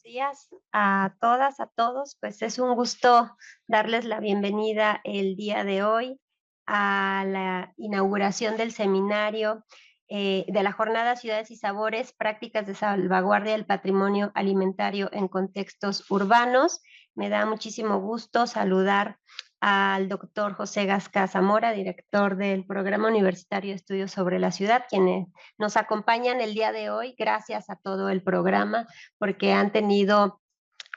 Días a todas, a todos. Pues es un gusto darles la bienvenida el día de hoy a la inauguración del seminario de la jornada Ciudades y Sabores, prácticas de salvaguardia del patrimonio alimentario en contextos urbanos. Me da muchísimo gusto saludar al doctor José Gasca Zamora, director del Programa Universitario de Estudios sobre la Ciudad, quienes nos acompañan el día de hoy. Gracias a todo el programa porque han tenido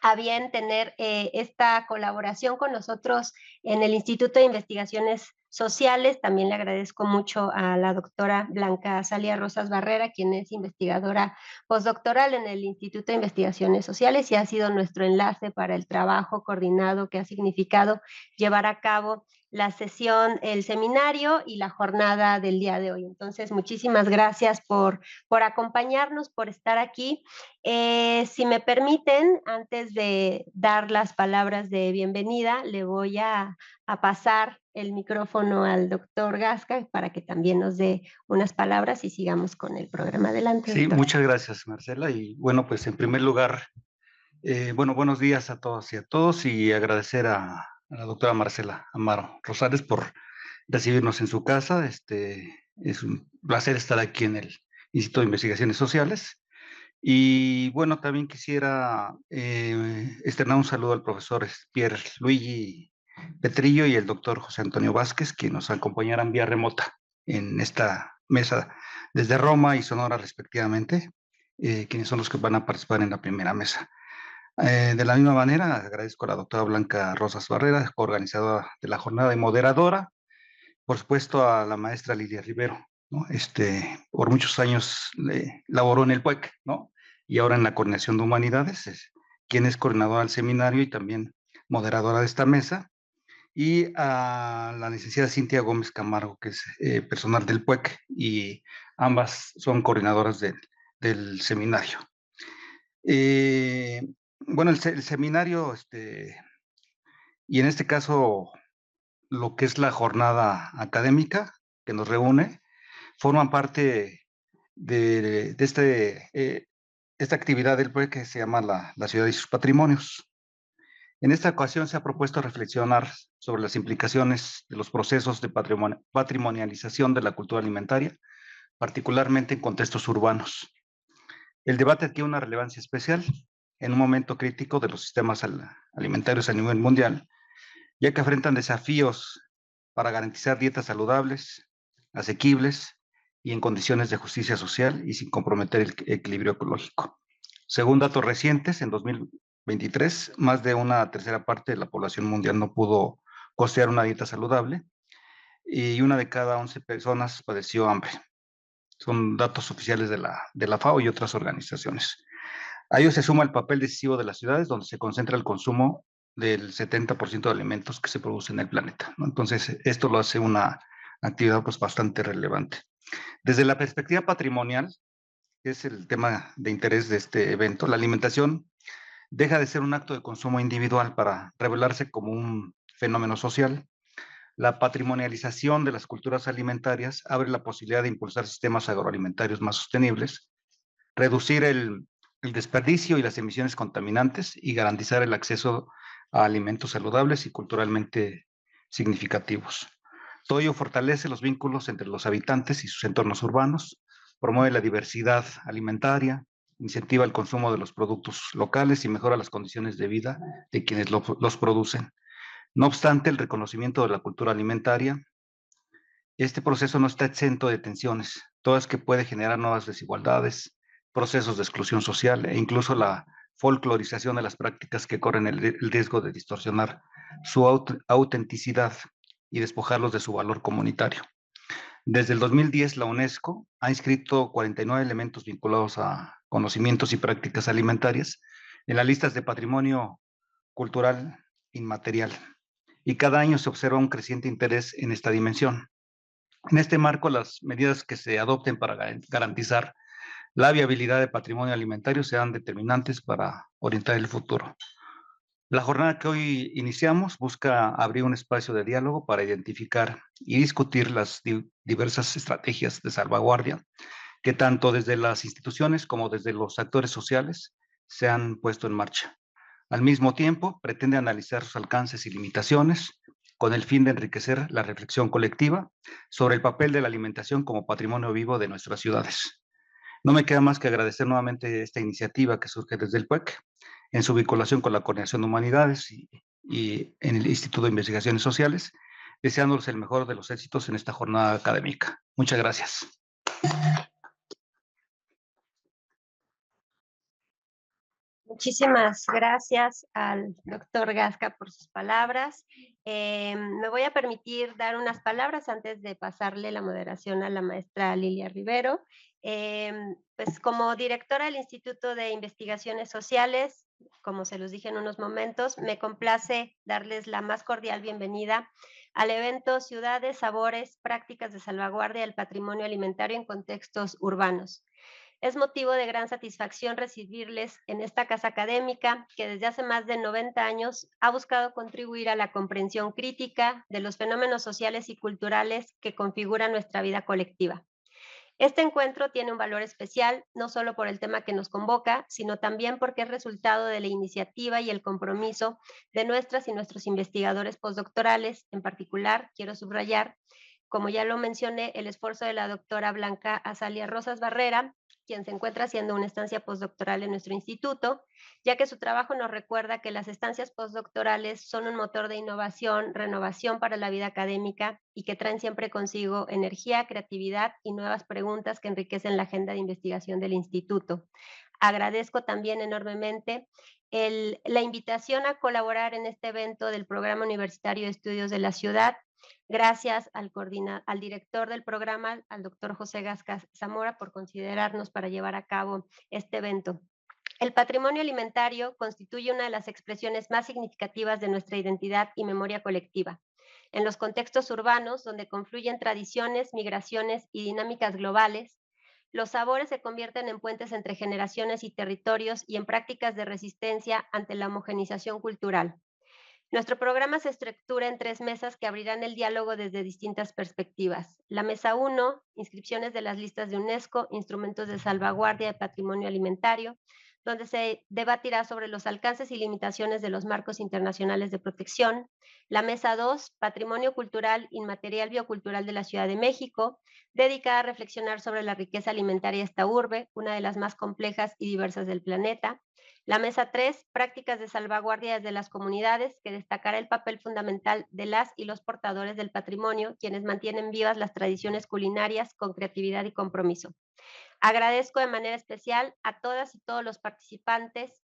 a bien tener esta colaboración con nosotros en el Instituto de Investigaciones Sociales. También le agradezco mucho a la doctora Blanca Salia Rosas Barrera, quien es investigadora postdoctoral en el Instituto de Investigaciones Sociales y ha sido nuestro enlace para el trabajo coordinado que ha significado llevar a cabo la sesión, el seminario y la jornada del día de hoy. Entonces, muchísimas gracias por acompañarnos, por estar aquí. Si me permiten, antes de dar las palabras de bienvenida, le voy a pasar el micrófono al doctor Gasca para que también nos dé unas palabras y sigamos con el programa. Adelante, Sí, doctor. muchas gracias, Marcela. Y bueno, pues en primer lugar, buenos días a todos y a todos y agradecer a la doctora Marcela Amaro Rosales por recibirnos en su casa. Es un placer estar aquí en el Instituto de Investigaciones Sociales. Y bueno, también quisiera externar un saludo al profesor Pierre Luigi Petrillo y el doctor José Antonio Vázquez, que nos acompañarán vía remota en esta mesa desde Roma y Sonora respectivamente, quienes son los que van a participar en la primera mesa. De la misma manera, agradezco a la doctora Blanca Rosas Barrera, coorganizadora de la jornada y moderadora, por supuesto a la maestra Lidia Rivero, ¿no? Por muchos años laboró en el PUEC, ¿no? Y ahora en la Coordinación de Humanidades, quien es coordinadora del seminario y también moderadora de esta mesa, y a la licenciada Cintia Gómez Camargo, que es personal del PUEC, y ambas son coordinadoras del seminario. Eh, bueno, el seminario, y en este caso lo que es la jornada académica que nos reúne, forman parte de esta actividad del proyecto que se llama la ciudad y sus patrimonios. En esta ocasión se ha propuesto reflexionar sobre las implicaciones de los procesos de patrimonialización de la cultura alimentaria, particularmente en contextos urbanos. El debate adquiere una relevancia especial en un momento crítico de los sistemas alimentarios a nivel mundial, ya que enfrentan desafíos para garantizar dietas saludables, asequibles y en condiciones de justicia social y sin comprometer el equilibrio ecológico. Según datos recientes, en 2023, más de una tercera parte de la población mundial no pudo costear una dieta saludable y una de cada 11 personas padeció hambre. Son datos oficiales de la FAO y otras organizaciones. A ello se suma el papel decisivo de las ciudades, donde se concentra el consumo del 70% de alimentos que se producen en el planeta, ¿no? Entonces, esto lo hace una actividad pues, bastante relevante. Desde la perspectiva patrimonial, que es el tema de interés de este evento, la alimentación deja de ser un acto de consumo individual para revelarse como un fenómeno social. La patrimonialización de las culturas alimentarias abre la posibilidad de impulsar sistemas agroalimentarios más sostenibles, reducir el desperdicio y las emisiones contaminantes y garantizar el acceso a alimentos saludables y culturalmente significativos. Todo ello fortalece los vínculos entre los habitantes y sus entornos urbanos, promueve la diversidad alimentaria, incentiva el consumo de los productos locales y mejora las condiciones de vida de quienes los producen. No obstante, el reconocimiento de la cultura alimentaria, este proceso no está exento de tensiones, todas que puede generar nuevas desigualdades, procesos de exclusión social e incluso la folclorización de las prácticas que corren el riesgo de distorsionar su autenticidad y despojarlos de su valor comunitario. Desde el 2010, la UNESCO ha inscrito 49 elementos vinculados a conocimientos y prácticas alimentarias en las listas de patrimonio cultural inmaterial, y cada año se observa un creciente interés en esta dimensión. En este marco, las medidas que se adopten para garantizar la viabilidad del patrimonio alimentario serán determinantes para orientar el futuro. La jornada que hoy iniciamos busca abrir un espacio de diálogo para identificar y discutir las diversas estrategias de salvaguardia que tanto desde las instituciones como desde los actores sociales se han puesto en marcha. Al mismo tiempo, pretende analizar sus alcances y limitaciones con el fin de enriquecer la reflexión colectiva sobre el papel de la alimentación como patrimonio vivo de nuestras ciudades. No me queda más que agradecer nuevamente esta iniciativa que surge desde el PUEC en su vinculación con la Coordinación de Humanidades y en el Instituto de Investigaciones Sociales, deseándoles el mejor de los éxitos en esta jornada académica. Muchas gracias. Muchísimas gracias al doctor Gasca por sus palabras. Me voy a permitir dar unas palabras antes de pasarle la moderación a la maestra Lilia Rivero. Pues como directora del Instituto de Investigaciones Sociales, como se los dije en unos momentos, me complace darles la más cordial bienvenida al evento Ciudades, Sabores, Prácticas de Salvaguardia del Patrimonio Alimentario en Contextos Urbanos. Es motivo de gran satisfacción recibirles en esta casa académica que desde hace más de 90 años ha buscado contribuir a la comprensión crítica de los fenómenos sociales y culturales que configuran nuestra vida colectiva. Este encuentro tiene un valor especial, no solo por el tema que nos convoca, sino también porque es resultado de la iniciativa y el compromiso de nuestras y nuestros investigadores postdoctorales. En particular, quiero subrayar, como ya lo mencioné, el esfuerzo de la doctora Blanca Azalia Rosas Barrera, quien se encuentra haciendo una estancia postdoctoral en nuestro instituto, ya que su trabajo nos recuerda que las estancias postdoctorales son un motor de innovación, renovación para la vida académica y que traen siempre consigo energía, creatividad y nuevas preguntas que enriquecen la agenda de investigación del instituto. Agradezco también enormemente la invitación a colaborar en este evento del Programa Universitario de Estudios de la Ciudad. Gracias al director del programa, al doctor José Gasca Zamora, por considerarnos para llevar a cabo este evento. El patrimonio alimentario constituye una de las expresiones más significativas de nuestra identidad y memoria colectiva. En los contextos urbanos, donde confluyen tradiciones, migraciones y dinámicas globales, los sabores se convierten en puentes entre generaciones y territorios y en prácticas de resistencia ante la homogenización cultural. Nuestro programa se estructura en 3 mesas que abrirán el diálogo desde distintas perspectivas. La mesa 1, inscripciones de las listas de UNESCO, instrumentos de salvaguardia de patrimonio alimentario, donde se debatirá sobre los alcances y limitaciones de los marcos internacionales de protección. La mesa 2, patrimonio cultural inmaterial biocultural de la Ciudad de México, dedicada a reflexionar sobre la riqueza alimentaria de esta urbe, una de las más complejas y diversas del planeta. La mesa 3, prácticas de salvaguardia desde las comunidades, que destacará el papel fundamental de las y los portadores del patrimonio, quienes mantienen vivas las tradiciones culinarias con creatividad y compromiso. Agradezco de manera especial a todas y todos los participantes,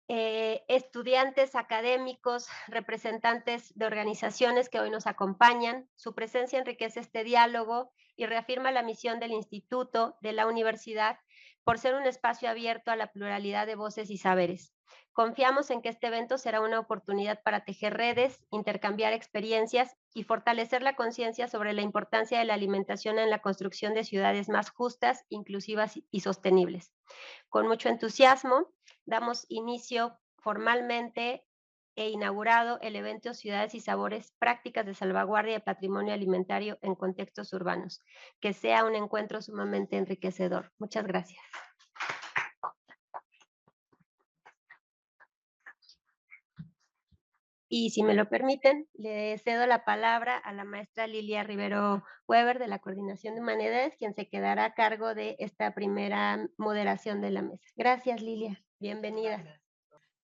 estudiantes, académicos, representantes de organizaciones que hoy nos acompañan. Su presencia enriquece este diálogo y reafirma la misión del instituto, de la universidad, por ser un espacio abierto a la pluralidad de voces y saberes. Confiamos en que este evento será una oportunidad para tejer redes, intercambiar experiencias y fortalecer la conciencia sobre la importancia de la alimentación en la construcción de ciudades más justas, inclusivas y sostenibles. Con mucho entusiasmo, damos inicio formalmente e inaugurado el evento Ciudades y Sabores, Prácticas de Salvaguardia de Patrimonio Alimentario en Contextos Urbanos. Que sea un encuentro sumamente enriquecedor. Muchas gracias. Y si me lo permiten, le cedo la palabra a la maestra Lilia Rivero Weber de la Coordinación de Humanidades, quien se quedará a cargo de esta primera moderación de la mesa. Gracias, Lilia. Bienvenida.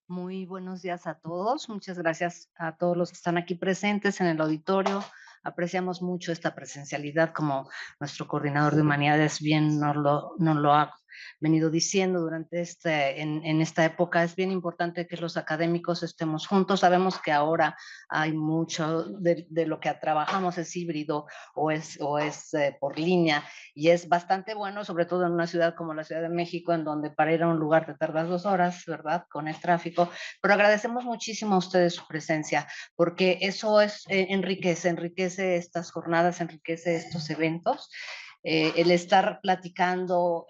Muy buenos días a todos. Muchas gracias a todos los que están aquí presentes en el auditorio. Apreciamos mucho esta presencialidad, como nuestro coordinador de humanidades bien nos lo ha venido diciendo durante en esta época. Es bien importante que los académicos estemos juntos. Sabemos que ahora hay mucho de lo que trabajamos es híbrido o es por línea, y es bastante bueno, sobre todo en una ciudad como la Ciudad de México, en donde para ir a un lugar te tardas 2 horas, ¿verdad? Con el tráfico. Pero agradecemos muchísimo a ustedes su presencia, porque eso enriquece estas jornadas, enriquece estos eventos. el estar platicando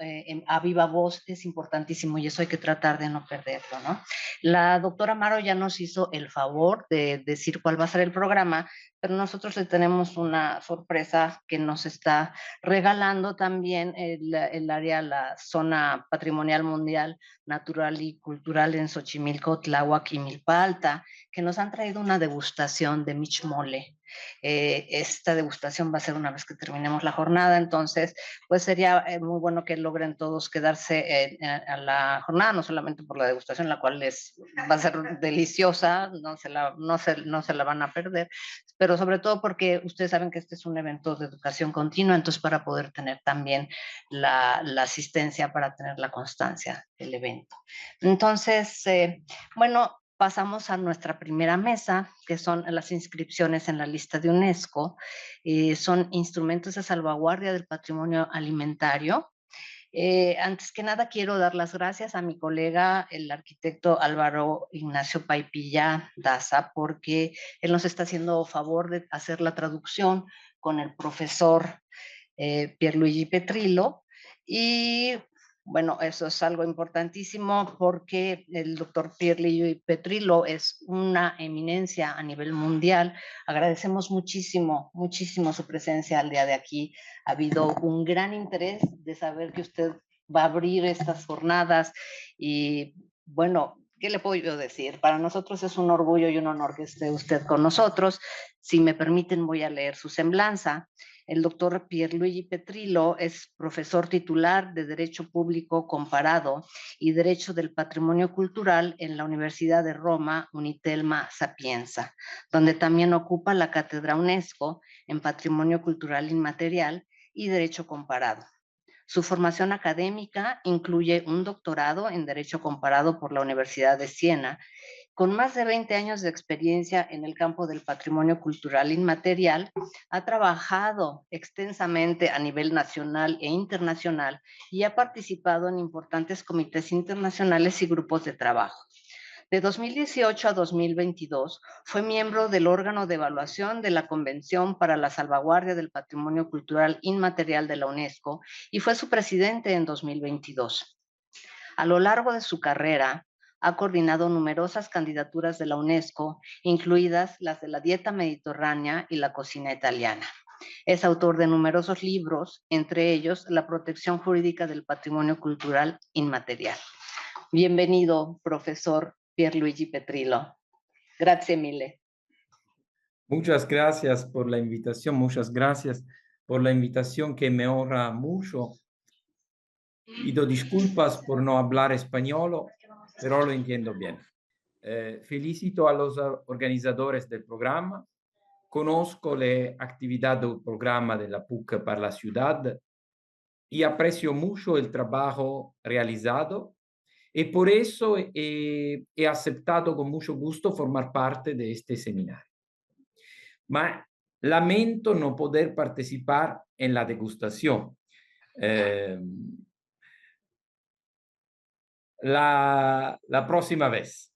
a viva voz es importantísimo y eso hay que tratar de no perderlo, ¿no? La doctora Amaro ya nos hizo el favor de decir cuál va a ser el programa, pero nosotros le tenemos una sorpresa que nos está regalando también el área, la zona patrimonial mundial, natural y cultural en Xochimilco, Tláhuac y Milpa Alta, que nos han traído una degustación de michmole. Esta degustación va a ser una vez que terminemos la jornada, entonces pues sería muy bueno que logren todos quedarse a la jornada, no solamente por la degustación, la cual va a ser deliciosa, no se la van a perder, pero sobre todo porque ustedes saben que este es un evento de educación continua, entonces para poder tener también la asistencia, para tener la constancia del evento. Entonces, bueno, pasamos a nuestra primera mesa, que son las inscripciones en la lista de UNESCO. Son instrumentos de salvaguardia del patrimonio alimentario. Antes que nada, quiero dar las gracias a mi colega, el arquitecto Álvaro Ignacio Paipilla Daza, porque él nos está haciendo favor de hacer la traducción con el profesor Pierluigi Petrillo. Y bueno, eso es algo importantísimo porque el doctor Pierluigi Petrillo es una eminencia a nivel mundial. Agradecemos muchísimo, muchísimo su presencia al día de aquí. Ha habido un gran interés de saber que usted va a abrir estas jornadas y bueno, ¿qué le puedo yo decir? Para nosotros es un orgullo y un honor que esté usted con nosotros. Si me permiten, voy a leer su semblanza. El doctor Pierluigi Petrillo es profesor titular de Derecho Público Comparado y Derecho del Patrimonio Cultural en la Universidad de Roma, Unitelma Sapienza, donde también ocupa la cátedra UNESCO en Patrimonio Cultural Inmaterial y Derecho Comparado. Su formación académica incluye un doctorado en Derecho Comparado por la Universidad de Siena, con más de 20 años de experiencia en el campo del patrimonio cultural inmaterial. Ha trabajado extensamente a nivel nacional e internacional y ha participado en importantes comités internacionales y grupos de trabajo. De 2018 a 2022 fue miembro del órgano de evaluación de la Convención para la Salvaguardia del Patrimonio Cultural Inmaterial de la UNESCO y fue su presidente en 2022. A lo largo de su carrera, ha coordinado numerosas candidaturas de la UNESCO, incluidas las de la dieta mediterránea y la cocina italiana. Es autor de numerosos libros, entre ellos La protección jurídica del patrimonio cultural inmaterial. Bienvenido, profesor Pierluigi Petrillo. Grazie mille. Muchas gracias por la invitación, muchas gracias por la invitación que me honra mucho. Pido disculpas por no hablar español, pero lo entiendo bien. Felicito a los organizadores del programa. Conozco la actividad del programa de la PUC para la ciudad y aprecio mucho el trabajo realizado y por eso he aceptado con mucho gusto formar parte de este seminario. Ma lamento no poder participar en la degustación. La próxima vez.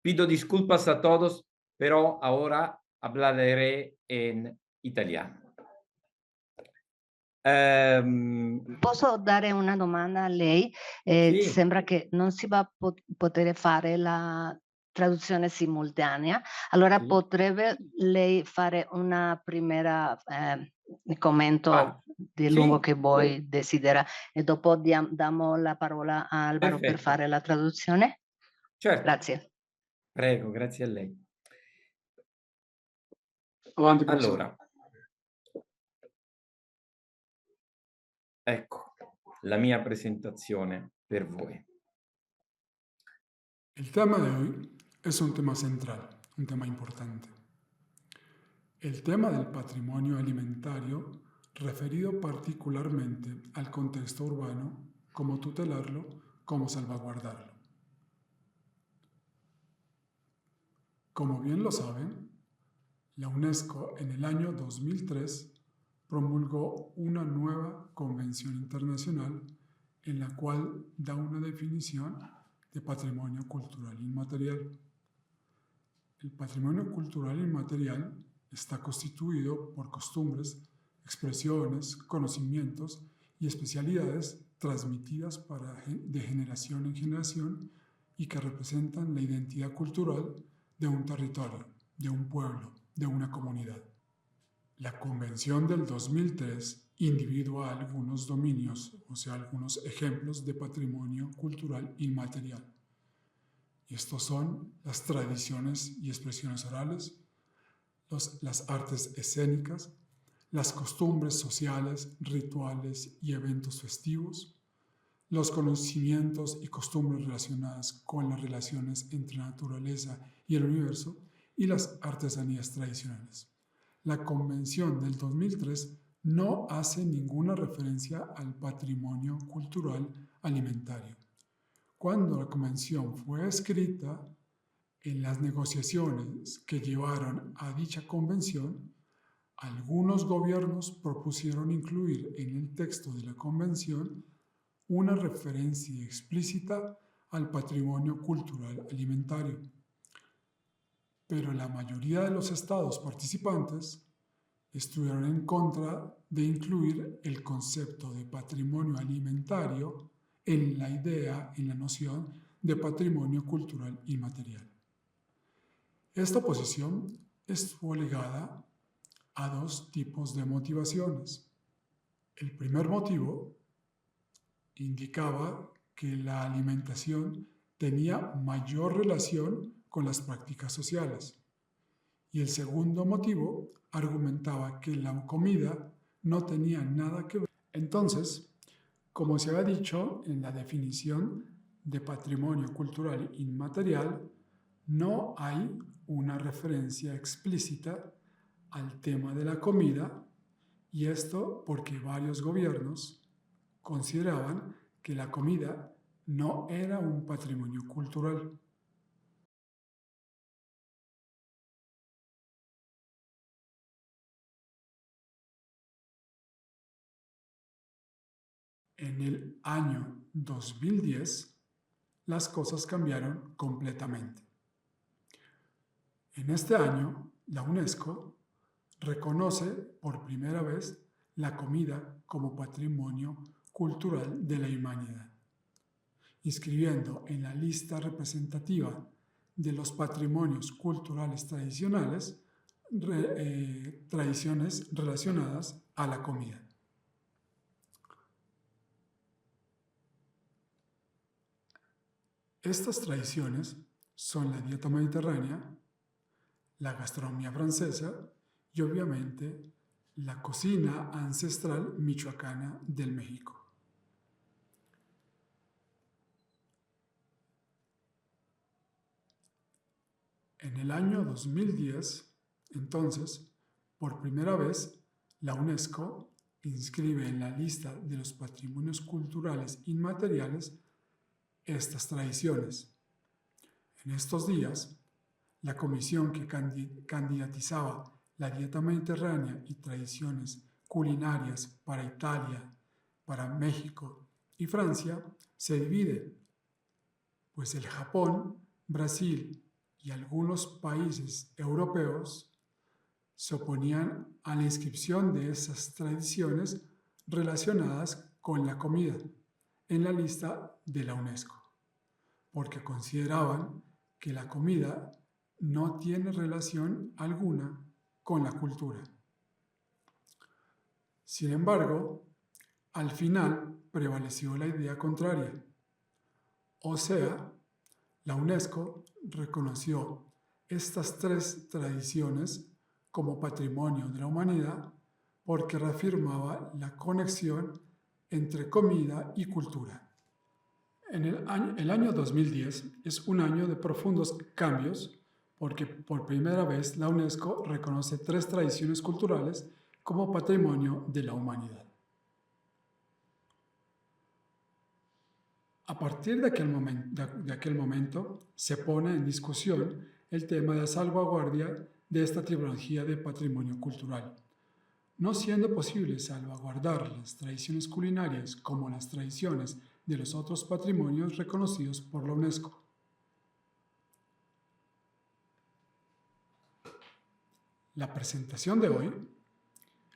Pido disculpas a todos, pero ahora hablaré en italiano. Posso dare una domanda a lei? Sì. Sembra che non si va a poter fare la traduzione simultanea, allora Sì. potrebbe lei fare una prima commento di sì. lungo che voi desidera e dopo diamo la parola a Alvaro per Perfetto. fare la traduzione? Certo. Grazie. Prego, grazie a lei. Avanti, allora, ecco la mia presentazione per voi. El tema de hoy es un tema central, un tema importante. El tema del patrimonio alimentario, referido particularmente al contexto urbano, cómo tutelarlo, cómo salvaguardarlo. Como bien lo saben, la UNESCO en el año 2003 promulgó una nueva convención internacional en la cual da una definición de patrimonio cultural inmaterial. El patrimonio cultural inmaterial está constituido por costumbres, expresiones, conocimientos y especialidades transmitidas de generación en generación y que representan la identidad cultural de un territorio, de un pueblo, de una comunidad. La Convención del 2003 individúa algunos dominios, o sea, algunos ejemplos de patrimonio cultural inmaterial. Y estos son las tradiciones y expresiones orales, las artes escénicas, las costumbres sociales, rituales y eventos festivos, los conocimientos y costumbres relacionadas con las relaciones entre la naturaleza y el universo y las artesanías tradicionales. La Convención del 2003 no hace ninguna referencia al patrimonio cultural alimentario. Cuando la Convención fue escrita, en las negociaciones que llevaron a dicha convención, algunos gobiernos propusieron incluir en el texto de la convención una referencia explícita al patrimonio cultural alimentario. Pero la mayoría de los estados participantes estuvieron en contra de incluir el concepto de patrimonio alimentario en la noción de patrimonio cultural inmaterial. Esta posición estuvo ligada a dos tipos de motivaciones. El primer motivo indicaba que la alimentación tenía mayor relación con las prácticas sociales. Y el segundo motivo argumentaba que la comida no tenía nada que ver. Entonces, como se había dicho en la definición de patrimonio cultural inmaterial, no hay una referencia explícita al tema de la comida, y esto porque varios gobiernos consideraban que la comida no era un patrimonio cultural. En el año 2010, las cosas cambiaron completamente. En este año, la UNESCO reconoce por primera vez la comida como patrimonio cultural de la humanidad, inscribiendo en la lista representativa de los patrimonios culturales tradicionales tradiciones relacionadas a la comida. Estas tradiciones son la dieta mediterránea, la gastronomía francesa y obviamente la cocina ancestral michoacana del México. En el año 2010, entonces, por primera vez, la UNESCO inscribe en la lista de los patrimonios culturales inmateriales estas tradiciones. En estos días, la comisión que candidatizaba la dieta mediterránea y tradiciones culinarias para Italia, para México y Francia se divide, pues el Japón, Brasil y algunos países europeos se oponían a la inscripción de esas tradiciones relacionadas con la comida en la lista de la UNESCO, porque consideraban que la comida no tiene relación alguna con la cultura. Sin embargo, al final prevaleció la idea contraria. O sea, la UNESCO reconoció estas tres tradiciones como patrimonio de la humanidad porque reafirmaba la conexión entre comida y cultura. El año 2010 es un año de profundos cambios porque por primera vez la UNESCO reconoce tres tradiciones culturales como patrimonio de la humanidad. A partir de aquel momento se pone en discusión el tema de la salvaguardia de esta tipología de patrimonio cultural, no siendo posible salvaguardar las tradiciones culinarias como las tradiciones de los otros patrimonios reconocidos por la UNESCO. La presentación de hoy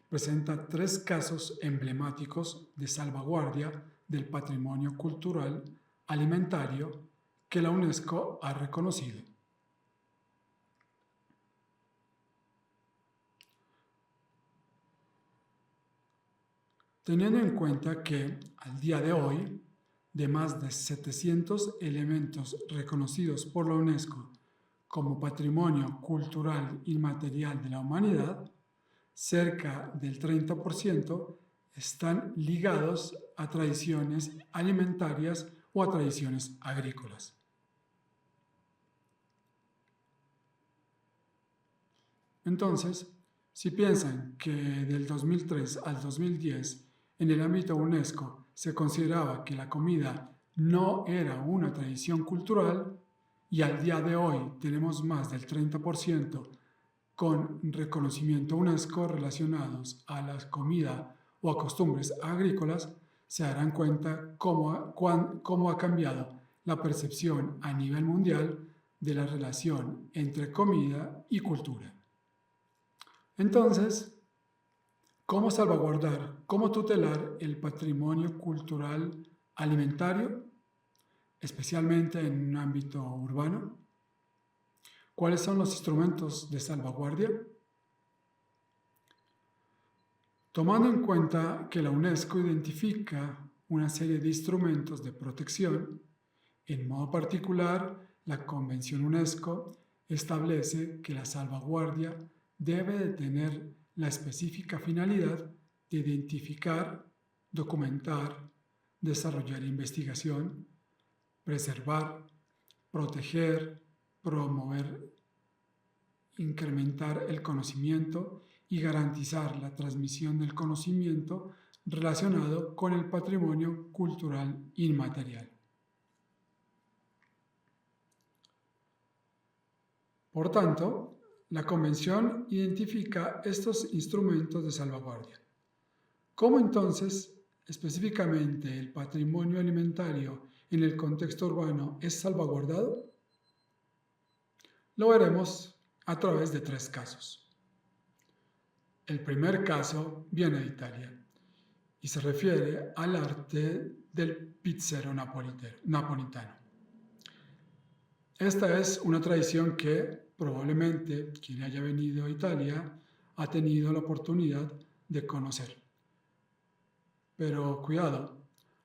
presenta 3 casos emblemáticos de salvaguardia del patrimonio cultural alimentario que la UNESCO ha reconocido. Teniendo en cuenta que al día de hoy, de más de 700 elementos reconocidos por la UNESCO como Patrimonio Cultural Inmaterial de la Humanidad, cerca del 30% están ligados a tradiciones alimentarias o a tradiciones agrícolas. Entonces, si piensan que del 2003 al 2010 en el ámbito UNESCO se consideraba que la comida no era una tradición cultural y al día de hoy tenemos más del 30% con reconocimiento UNESCO relacionados a la comida o a costumbres agrícolas, se darán cuenta cómo ha cambiado la percepción a nivel mundial de la relación entre comida y cultura. Entonces, ¿cómo salvaguardar, cómo tutelar el patrimonio cultural alimentario, especialmente en un ámbito urbano? ¿Cuáles son los instrumentos de salvaguardia? Tomando en cuenta que la UNESCO identifica una serie de instrumentos de protección, en modo particular, la Convención UNESCO establece que la salvaguardia debe de tener la específica finalidad de identificar, documentar, desarrollar investigación, preservar, proteger, promover, incrementar el conocimiento y garantizar la transmisión del conocimiento relacionado con el patrimonio cultural inmaterial. Por tanto, la Convención identifica estos instrumentos de salvaguardia. ¿Cómo entonces específicamente el patrimonio alimentario en el contexto urbano es salvaguardado? Lo veremos a través de 3 casos. El primer caso viene de Italia y se refiere al arte del pizzero napolitano. Esta es una tradición que probablemente quien haya venido a Italia ha tenido la oportunidad de conocer. Pero cuidado,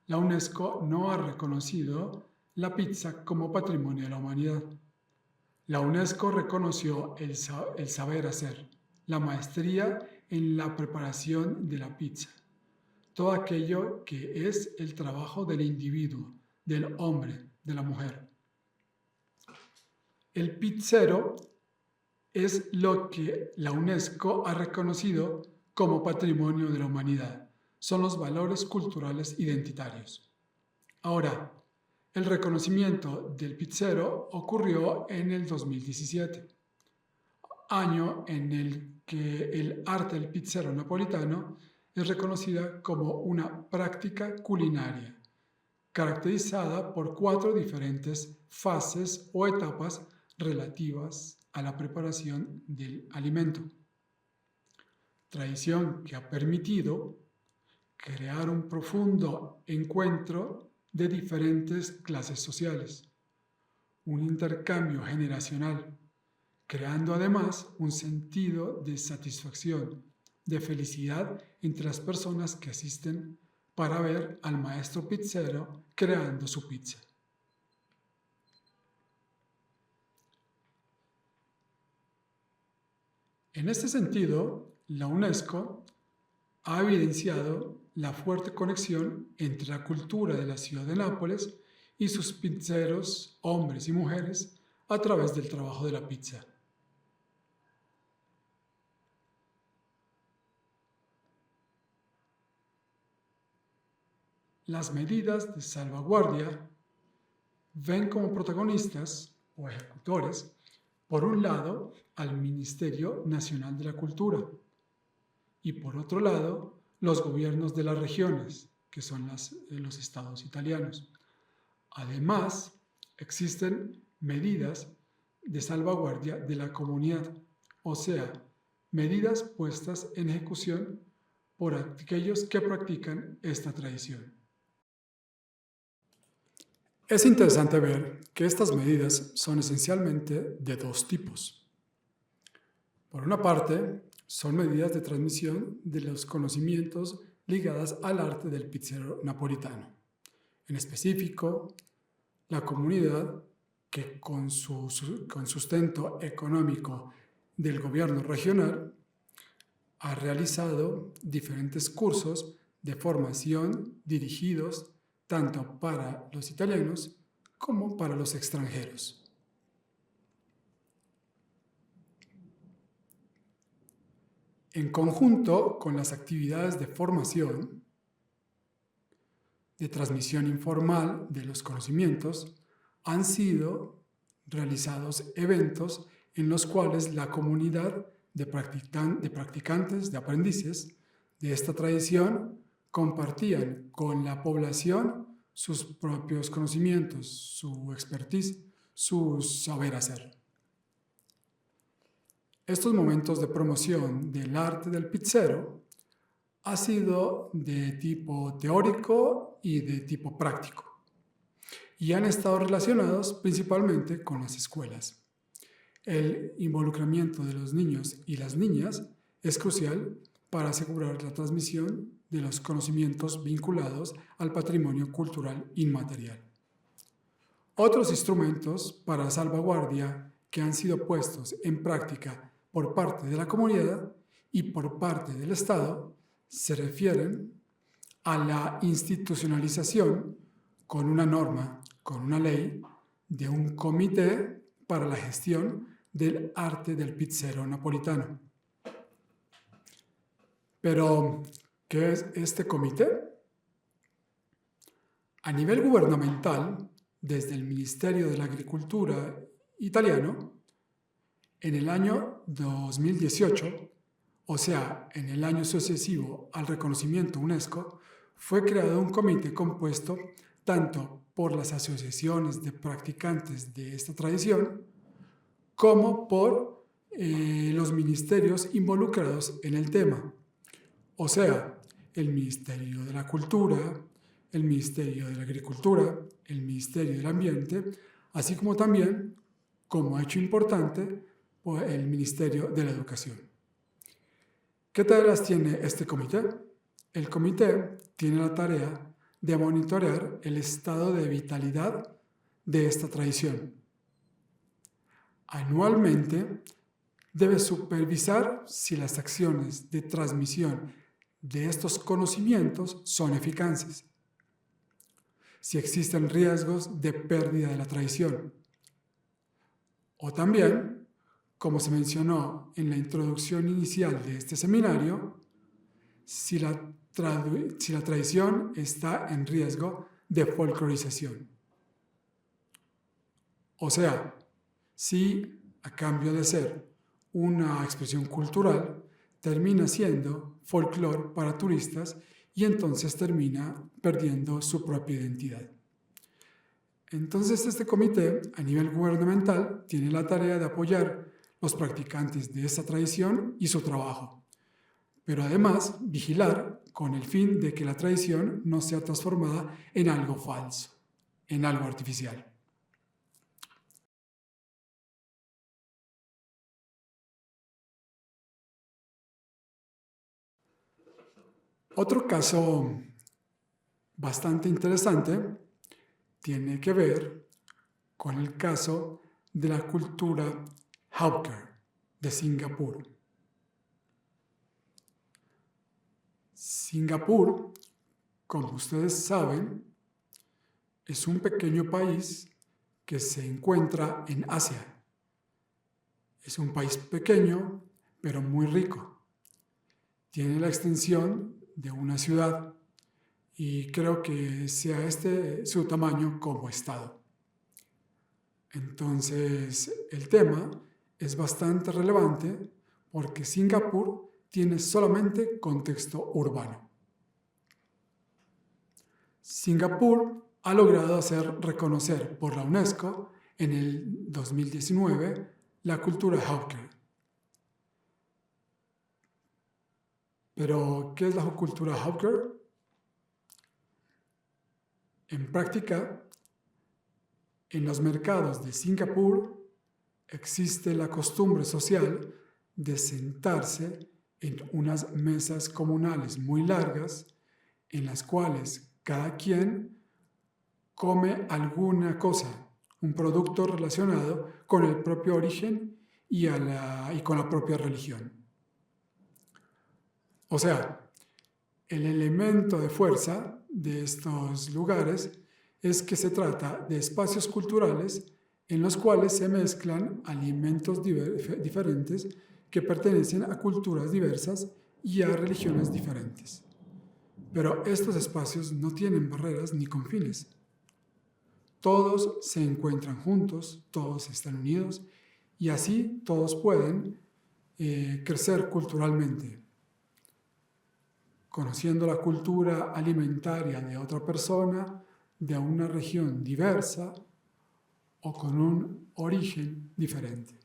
la UNESCO no ha reconocido la pizza como patrimonio de la humanidad. La UNESCO reconoció el saber hacer, la maestría en la preparación de la pizza, todo aquello que es el trabajo del individuo, del hombre, de la mujer. El pizzero es lo que la UNESCO ha reconocido como patrimonio de la humanidad. Son los valores culturales identitarios. Ahora, el reconocimiento del pizzero ocurrió en el 2017, año en el que el arte del pizzero napolitano es reconocida como una práctica culinaria, caracterizada por 4 diferentes fases o etapas relativas a la preparación del alimento. Tradición que ha permitido crear un profundo encuentro de diferentes clases sociales, un intercambio generacional, creando además un sentido de satisfacción, de felicidad entre las personas que asisten para ver al maestro pizzero creando su pizza. En este sentido, la UNESCO ha evidenciado la fuerte conexión entre la cultura de la ciudad de Nápoles y sus pizzeros, hombres y mujeres, a través del trabajo de la pizza. Las medidas de salvaguardia ven como protagonistas o ejecutores, por un lado, al Ministerio Nacional de la Cultura y por otro lado, los gobiernos de las regiones, que son los estados italianos. Además, existen medidas de salvaguardia de la comunidad, o sea, medidas puestas en ejecución por aquellos que practican esta tradición. Es interesante ver que estas medidas son esencialmente de dos tipos. Por una parte, son medidas de transmisión de los conocimientos ligadas al arte del pizzero napolitano. En específico, la comunidad que con sustento económico del gobierno regional ha realizado diferentes cursos de formación dirigidos tanto para los italianos como para los extranjeros. En conjunto con las actividades de formación, de transmisión informal de los conocimientos, han sido realizados eventos en los cuales la comunidad de practicantes, de aprendices de esta tradición compartían con la población sus propios conocimientos, su expertise, su saber hacer. Estos momentos de promoción del arte del pizzero ha sido de tipo teórico y de tipo práctico y han estado relacionados principalmente con las escuelas. El involucramiento de los niños y las niñas es crucial para asegurar la transmisión de los conocimientos vinculados al patrimonio cultural inmaterial. Otros instrumentos para salvaguardia que han sido puestos en práctica por parte de la comunidad y por parte del Estado se refieren a la institucionalización con una norma, con una ley, de un comité para la gestión del arte del pizzero napolitano. Pero, ¿qué es este comité? A nivel gubernamental, desde el Ministerio de la Agricultura italiano, en el año 2018, o sea, en el año sucesivo al reconocimiento UNESCO, fue creado un comité compuesto tanto por las asociaciones de practicantes de esta tradición como por los ministerios involucrados en el tema. O sea, el Ministerio de la Cultura, el Ministerio de la Agricultura, el Ministerio del Ambiente, así como también, como hecho importante, el Ministerio de la Educación. ¿Qué tareas tiene este comité? El comité tiene la tarea de monitorear el estado de vitalidad de esta tradición. Anualmente debe supervisar si las acciones de transmisión de estos conocimientos son eficaces, si existen riesgos de pérdida de la tradición, o también, como se mencionó en la introducción inicial de este seminario, si la tradición está en riesgo de folclorización. O sea, si a cambio de ser una expresión cultural, termina siendo folclore para turistas y entonces termina perdiendo su propia identidad. Entonces este comité a nivel gubernamental tiene la tarea de apoyar los practicantes de esta tradición y su trabajo, pero además vigilar con el fin de que la tradición no sea transformada en algo falso, en algo artificial. Otro caso bastante interesante tiene que ver con el caso de la cultura Hawker de Singapur. Singapur, como ustedes saben, es un pequeño país que se encuentra en Asia. Es un país pequeño, pero muy rico. Tiene la extensión de una ciudad y creo que sea este su tamaño como estado. Entonces, el tema es bastante relevante porque Singapur tiene solamente contexto urbano. Singapur ha logrado hacer reconocer por la UNESCO en el 2019 la cultura Hawker. Pero, ¿qué es la cultura hawker? En práctica, en los mercados de Singapur existe la costumbre social de sentarse en unas mesas comunales muy largas en las cuales cada quien come alguna cosa, un producto relacionado con el propio origen y con la propia religión. O sea, el elemento de fuerza de estos lugares es que se trata de espacios culturales en los cuales se mezclan alimentos diferentes que pertenecen a culturas diversas y a religiones diferentes. Pero estos espacios no tienen barreras ni confines. Todos se encuentran juntos, todos están unidos y así todos pueden crecer culturalmente, conociendo la cultura alimentaria de otra persona, de una región diversa o con un origen diferente.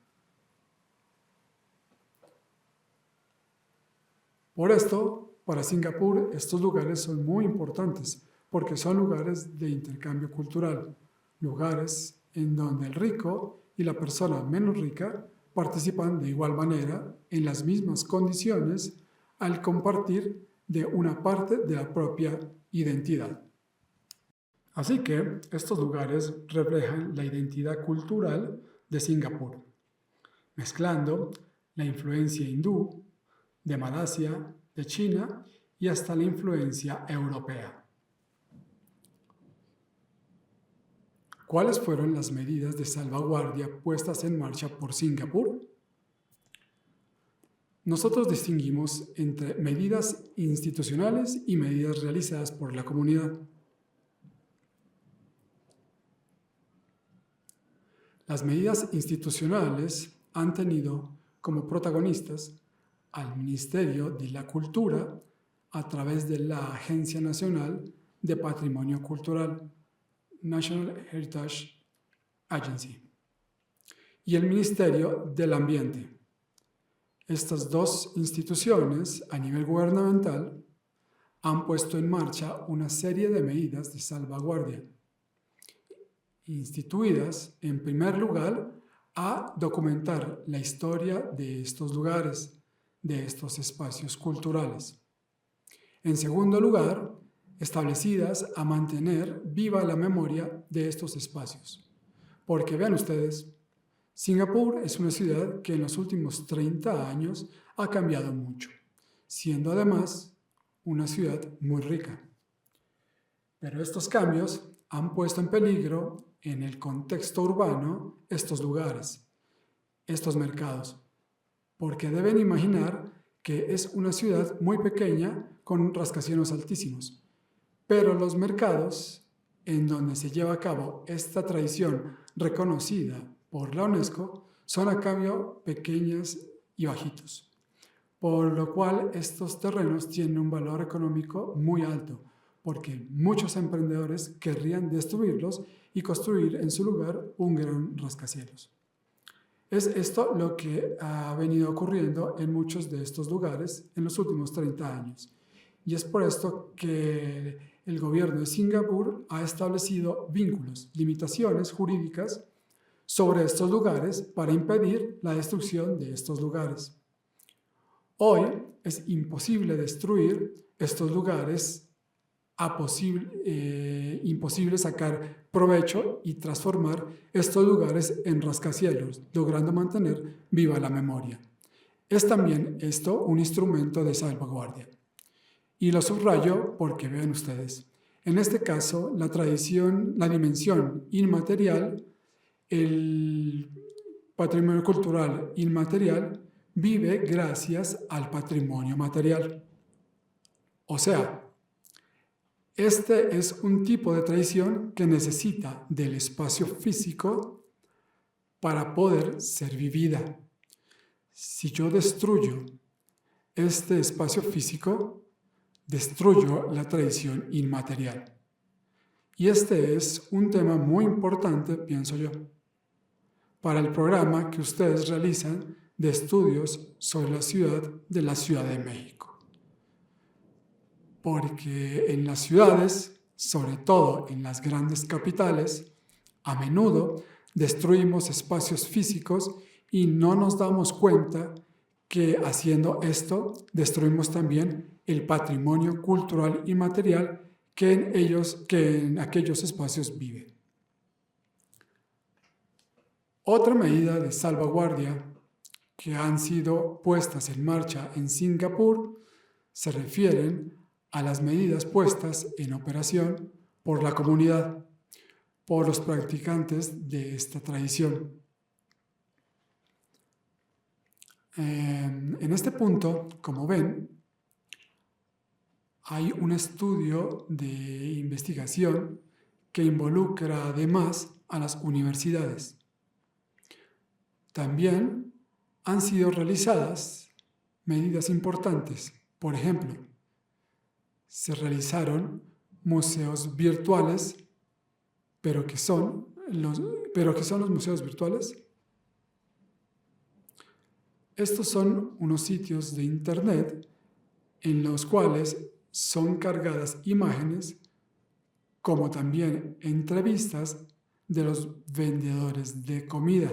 Por esto, para Singapur, estos lugares son muy importantes porque son lugares de intercambio cultural, lugares en donde el rico y la persona menos rica participan de igual manera en las mismas condiciones al compartir de una parte de la propia identidad. Así que estos lugares reflejan la identidad cultural de Singapur, mezclando la influencia hindú, de Malasia, de China y hasta la influencia europea. ¿Cuáles fueron las medidas de salvaguardia puestas en marcha por Singapur? Nosotros distinguimos entre medidas institucionales y medidas realizadas por la comunidad. Las medidas institucionales han tenido como protagonistas al Ministerio de la Cultura a través de la Agencia Nacional de Patrimonio Cultural, National Heritage Agency, y el Ministerio del Ambiente. Estas dos instituciones a nivel gubernamental han puesto en marcha una serie de medidas de salvaguardia, instituidas en primer lugar a documentar la historia de estos lugares, de estos espacios culturales. En segundo lugar, establecidas a mantener viva la memoria de estos espacios. Porque vean ustedes, Singapur es una ciudad que en los últimos 30 años ha cambiado mucho, siendo además una ciudad muy rica. Pero estos cambios han puesto en peligro en el contexto urbano estos lugares, estos mercados, porque deben imaginar que es una ciudad muy pequeña con rascacielos altísimos, pero los mercados en donde se lleva a cabo esta tradición reconocida por la UNESCO son a cambio pequeños y bajitos, por lo cual estos terrenos tienen un valor económico muy alto, porque muchos emprendedores querrían destruirlos y construir en su lugar un gran rascacielos. Es esto lo que ha venido ocurriendo en muchos de estos lugares en los últimos 30 años. Y es por esto que el gobierno de Singapur ha establecido vínculos, limitaciones jurídicas sobre estos lugares para impedir la destrucción de estos lugares. Hoy es imposible destruir estos lugares, imposible sacar provecho y transformar estos lugares en rascacielos, logrando mantener viva la memoria. Es también esto un instrumento de salvaguardia. Y lo subrayo porque vean ustedes, en este caso la dimensión inmaterial, el patrimonio cultural inmaterial vive gracias al patrimonio material. O sea, este es un tipo de tradición que necesita del espacio físico para poder ser vivida. Si yo destruyo este espacio físico, destruyo la tradición inmaterial. Y este es un tema muy importante, pienso yo, para el programa que ustedes realizan de estudios sobre la Ciudad de México. porque en las ciudades, sobre todo en las grandes capitales, a menudo destruimos espacios físicos y no nos damos cuenta que haciendo esto destruimos también el patrimonio cultural y material que en aquellos espacios vive. Otra medida de salvaguardia que han sido puestas en marcha en Singapur se refieren a las medidas puestas en operación por la comunidad, por los practicantes de esta tradición. En este punto, como ven, hay un estudio de investigación que involucra además a las universidades. También han sido realizadas medidas importantes. Por ejemplo, se realizaron museos virtuales, pero ¿qué son los museos virtuales? Estos son unos sitios de internet en los cuales son cargadas imágenes, como también entrevistas de los vendedores de comida,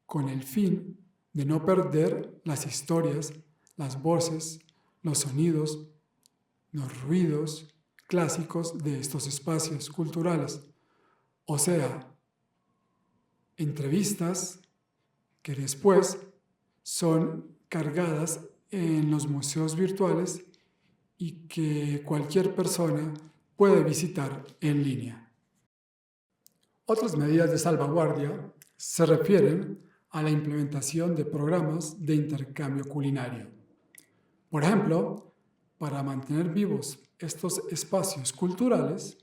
con el fin de no perder las historias, las voces, los sonidos, los ruidos clásicos de estos espacios culturales. O sea, entrevistas que después son cargadas en los museos virtuales y que cualquier persona puede visitar en línea. Otras medidas de salvaguardia se refieren a la implementación de programas de intercambio culinario. Por ejemplo, para mantener vivos estos espacios culturales,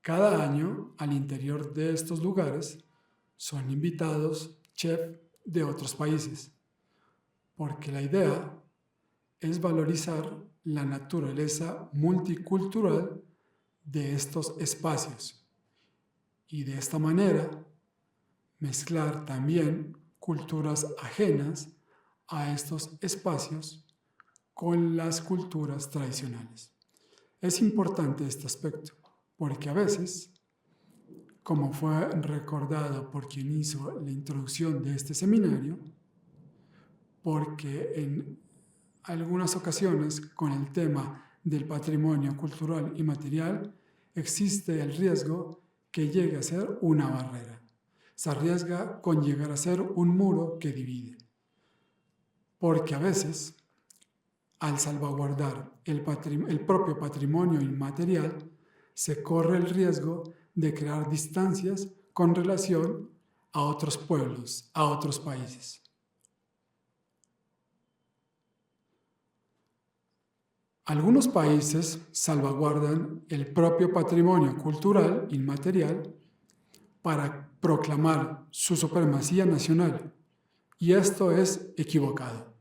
cada año al interior de estos lugares son invitados chefs de otros países, porque la idea es valorizar la naturaleza multicultural de estos espacios y de esta manera mezclar también culturas ajenas a estos espacios con las culturas tradicionales. Es importante este aspecto porque a veces, como fue recordado por quien hizo la introducción de este seminario, porque en algunas ocasiones con el tema del patrimonio cultural y material existe el riesgo que llegue a ser una barrera. Se arriesga con llegar a ser un muro que divide. Porque a veces, al salvaguardar el propio patrimonio inmaterial, se corre el riesgo de crear distancias con relación a otros pueblos, a otros países. Algunos países salvaguardan el propio patrimonio cultural inmaterial para proclamar su supremacía nacional, y esto es equivocado.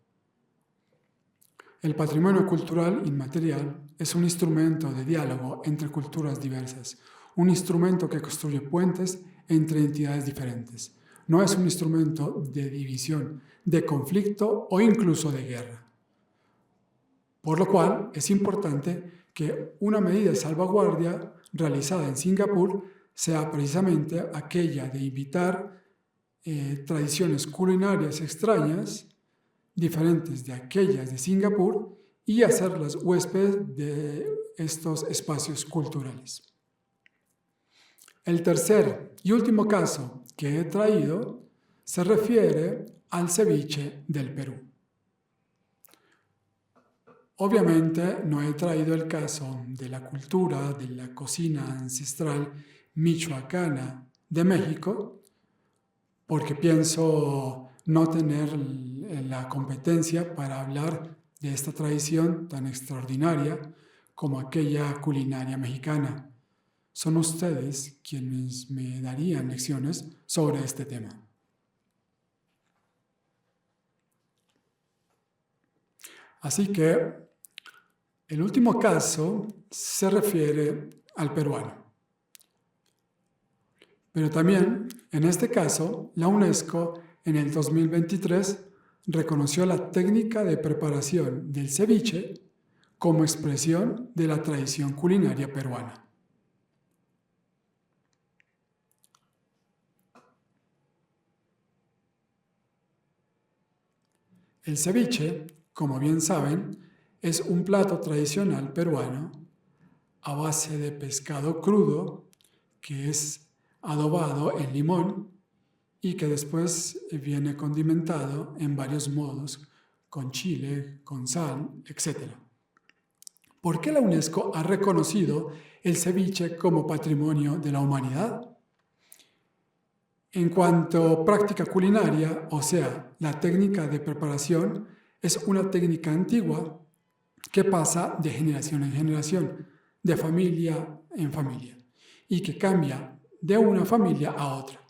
El patrimonio cultural inmaterial es un instrumento de diálogo entre culturas diversas, un instrumento que construye puentes entre entidades diferentes. No es un instrumento de división, de conflicto o incluso de guerra. Por lo cual, es importante que una medida de salvaguardia realizada en Singapur sea precisamente aquella de invitar tradiciones culinarias extrañas, diferentes de aquellas de Singapur, y hacerlas huéspedes de estos espacios culturales. El tercer y último caso que he traído se refiere al ceviche del Perú. Obviamente no he traído el caso de la cultura, de la cocina ancestral michoacana de México, porque pienso no tener la competencia para hablar de esta tradición tan extraordinaria como aquella culinaria mexicana. Son ustedes quienes me darían lecciones sobre este tema. Así que el último caso se refiere al peruano. Pero también, en este caso, la UNESCO en el 2023 reconoció la técnica de preparación del ceviche como expresión de la tradición culinaria peruana. El ceviche, como bien saben, es un plato tradicional peruano a base de pescado crudo que es adobado en limón y que después viene condimentado en varios modos, con chile, con sal, etc. ¿Por qué la UNESCO ha reconocido el ceviche como patrimonio de la humanidad? En cuanto a práctica culinaria, o sea, la técnica de preparación, es una técnica antigua que pasa de generación en generación, de familia en familia, y que cambia de una familia a otra.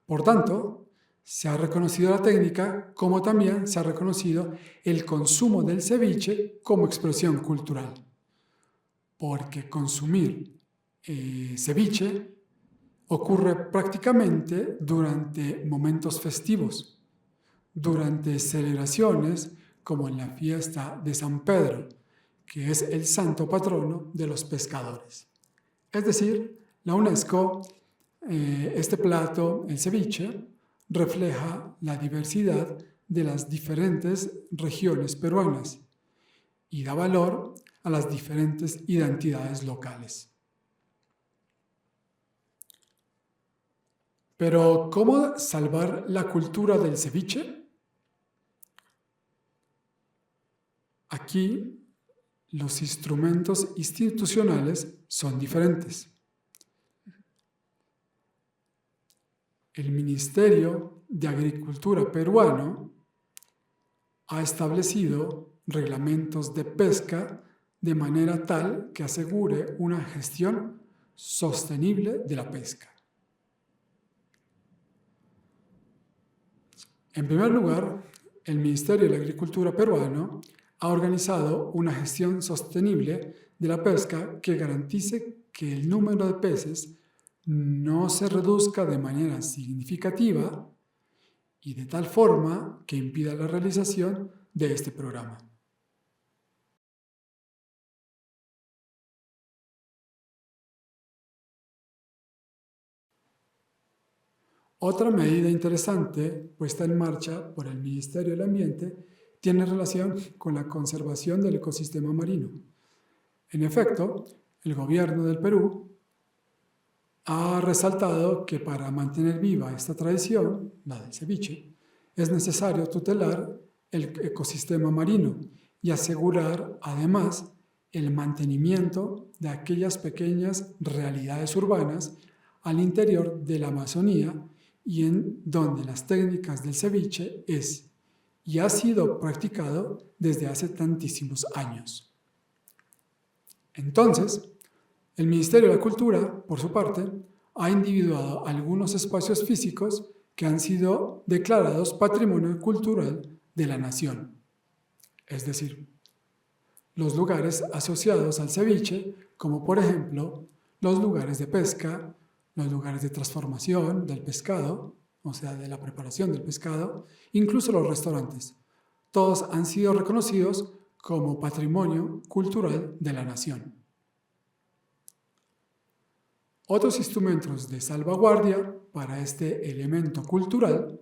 Por tanto, se ha reconocido la técnica como también se ha reconocido el consumo del ceviche como expresión cultural. Porque consumir ceviche ocurre prácticamente durante momentos festivos, durante celebraciones como en la fiesta de San Pedro, que es el santo patrono de los pescadores. Es decir, la UNESCO, este plato, el ceviche, refleja la diversidad de las diferentes regiones peruanas y da valor a las diferentes identidades locales. Pero, ¿cómo salvar la cultura del ceviche? Aquí, los instrumentos institucionales son diferentes. El Ministerio de Agricultura peruano ha establecido reglamentos de pesca de manera tal que asegure una gestión sostenible de la pesca. En primer lugar, el Ministerio de Agricultura peruano ha organizado una gestión sostenible de la pesca que garantice que el número de peces no se reduzca de manera significativa y de tal forma que impida la realización de este programa. Otra medida interesante puesta en marcha por el Ministerio del Ambiente tiene relación con la conservación del ecosistema marino. En efecto, el gobierno del Perú ha resaltado que para mantener viva esta tradición, la del ceviche, es necesario tutelar el ecosistema marino y asegurar, además, el mantenimiento de aquellas pequeñas realidades urbanas al interior de la Amazonía y en donde las técnicas del ceviche es y ha sido practicado desde hace tantísimos años. Entonces, el Ministerio de la Cultura, por su parte, ha individuado algunos espacios físicos que han sido declarados Patrimonio Cultural de la Nación. Es decir, los lugares asociados al ceviche, como por ejemplo los lugares de pesca, los lugares de transformación del pescado, o sea, de la preparación del pescado, incluso los restaurantes. Todos han sido reconocidos como Patrimonio Cultural de la Nación. Otros instrumentos de salvaguardia para este elemento cultural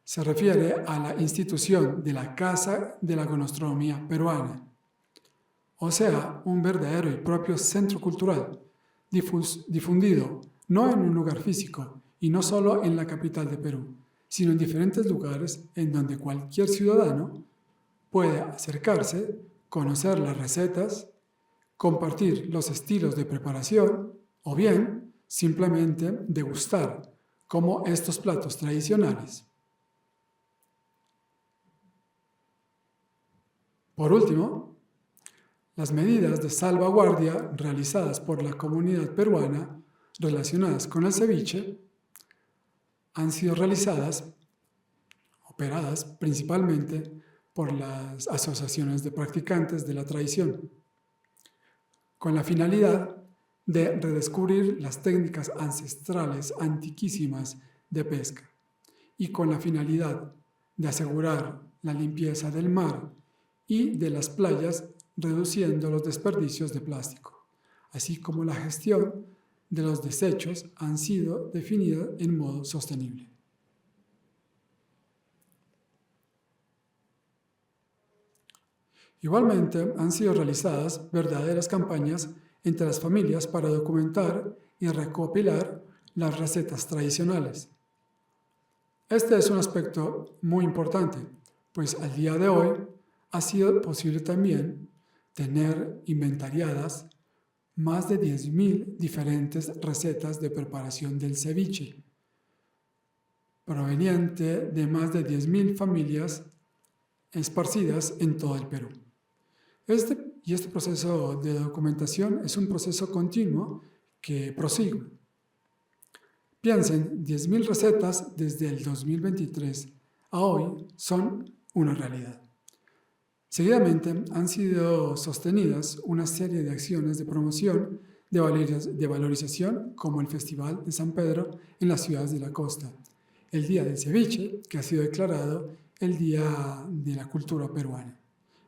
se refiere a la institución de la Casa de la Gastronomía Peruana, o sea, un verdadero y propio centro cultural, difundido no en un lugar físico y no solo en la capital de Perú, sino en diferentes lugares en donde cualquier ciudadano puede acercarse, conocer las recetas, compartir los estilos de preparación o bien simplemente degustar como estos platos tradicionales. Por último, las medidas de salvaguardia realizadas por la comunidad peruana relacionadas con el ceviche han sido operadas principalmente por las asociaciones de practicantes de la tradición, con la finalidad de redescubrir las técnicas ancestrales antiquísimas de pesca y con la finalidad de asegurar la limpieza del mar y de las playas, reduciendo los desperdicios de plástico, así como la gestión de los desechos han sido definidas en modo sostenible. Igualmente, han sido realizadas verdaderas campañas entre las familias para documentar y recopilar las recetas tradicionales. Este es un aspecto muy importante, pues al día de hoy ha sido posible también tener inventariadas más de 10.000 diferentes recetas de preparación del ceviche, proveniente de más de 10.000 familias esparcidas en todo el Perú. Este proceso de documentación es un proceso continuo que prosigue. Piensen, 10.000 recetas desde el 2023 a hoy son una realidad. Seguidamente han sido sostenidas una serie de acciones de promoción de valorización, como el Festival de San Pedro en las ciudades de la costa, el Día del Ceviche, que ha sido declarado el Día de la Cultura Peruana.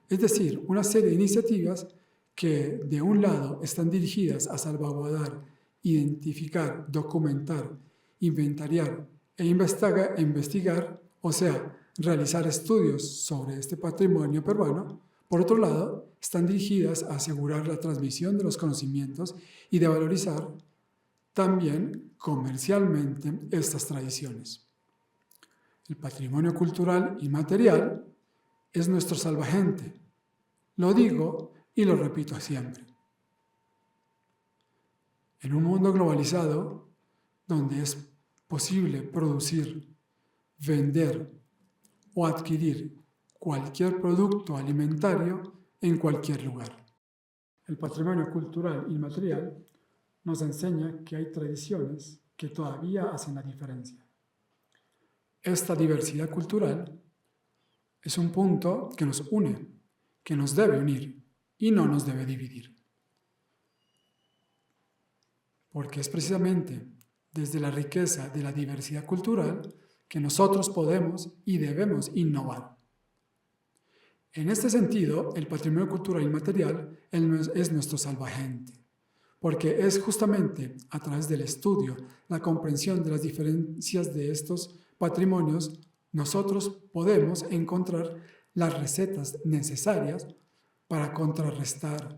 Es decir, una serie de iniciativas que de un lado están dirigidas a salvaguardar, identificar, documentar, inventariar e investigar, o sea, realizar estudios sobre este patrimonio peruano. Por otro lado, están dirigidas a asegurar la transmisión de los conocimientos y de valorizar también comercialmente estas tradiciones. El patrimonio cultural y material es nuestro salvagente. Lo digo y lo repito siempre. En un mundo globalizado, donde es posible producir, vender o adquirir cualquier producto alimentario en cualquier lugar. El patrimonio cultural y material nos enseña que hay tradiciones que todavía hacen la diferencia. Esta diversidad cultural es un punto que nos une, que nos debe unir y no nos debe dividir. Porque es precisamente desde la riqueza de la diversidad cultural que nosotros podemos y debemos innovar. En este sentido, el patrimonio cultural y material es nuestro salvagente, porque es justamente a través del estudio, la comprensión de las diferencias de estos patrimonios, nosotros podemos encontrar las recetas necesarias para contrarrestar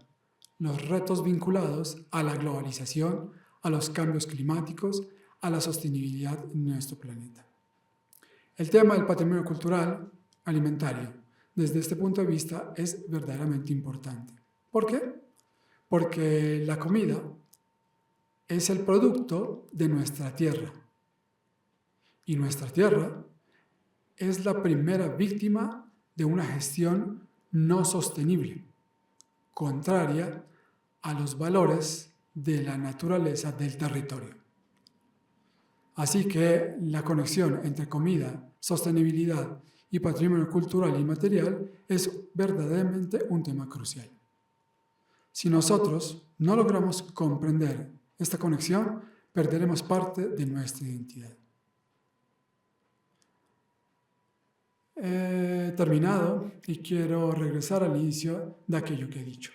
los retos vinculados a la globalización, a los cambios climáticos, a la sostenibilidad en nuestro planeta. El tema del patrimonio cultural alimentario, desde este punto de vista, es verdaderamente importante. ¿Por qué? Porque la comida es el producto de nuestra tierra. Y nuestra tierra es la primera víctima de una gestión no sostenible, contraria a los valores de la naturaleza del territorio. Así que la conexión entre comida, sostenibilidad y patrimonio cultural y material es verdaderamente un tema crucial. Si nosotros no logramos comprender esta conexión, perderemos parte de nuestra identidad. He terminado y quiero regresar al inicio de aquello que he dicho.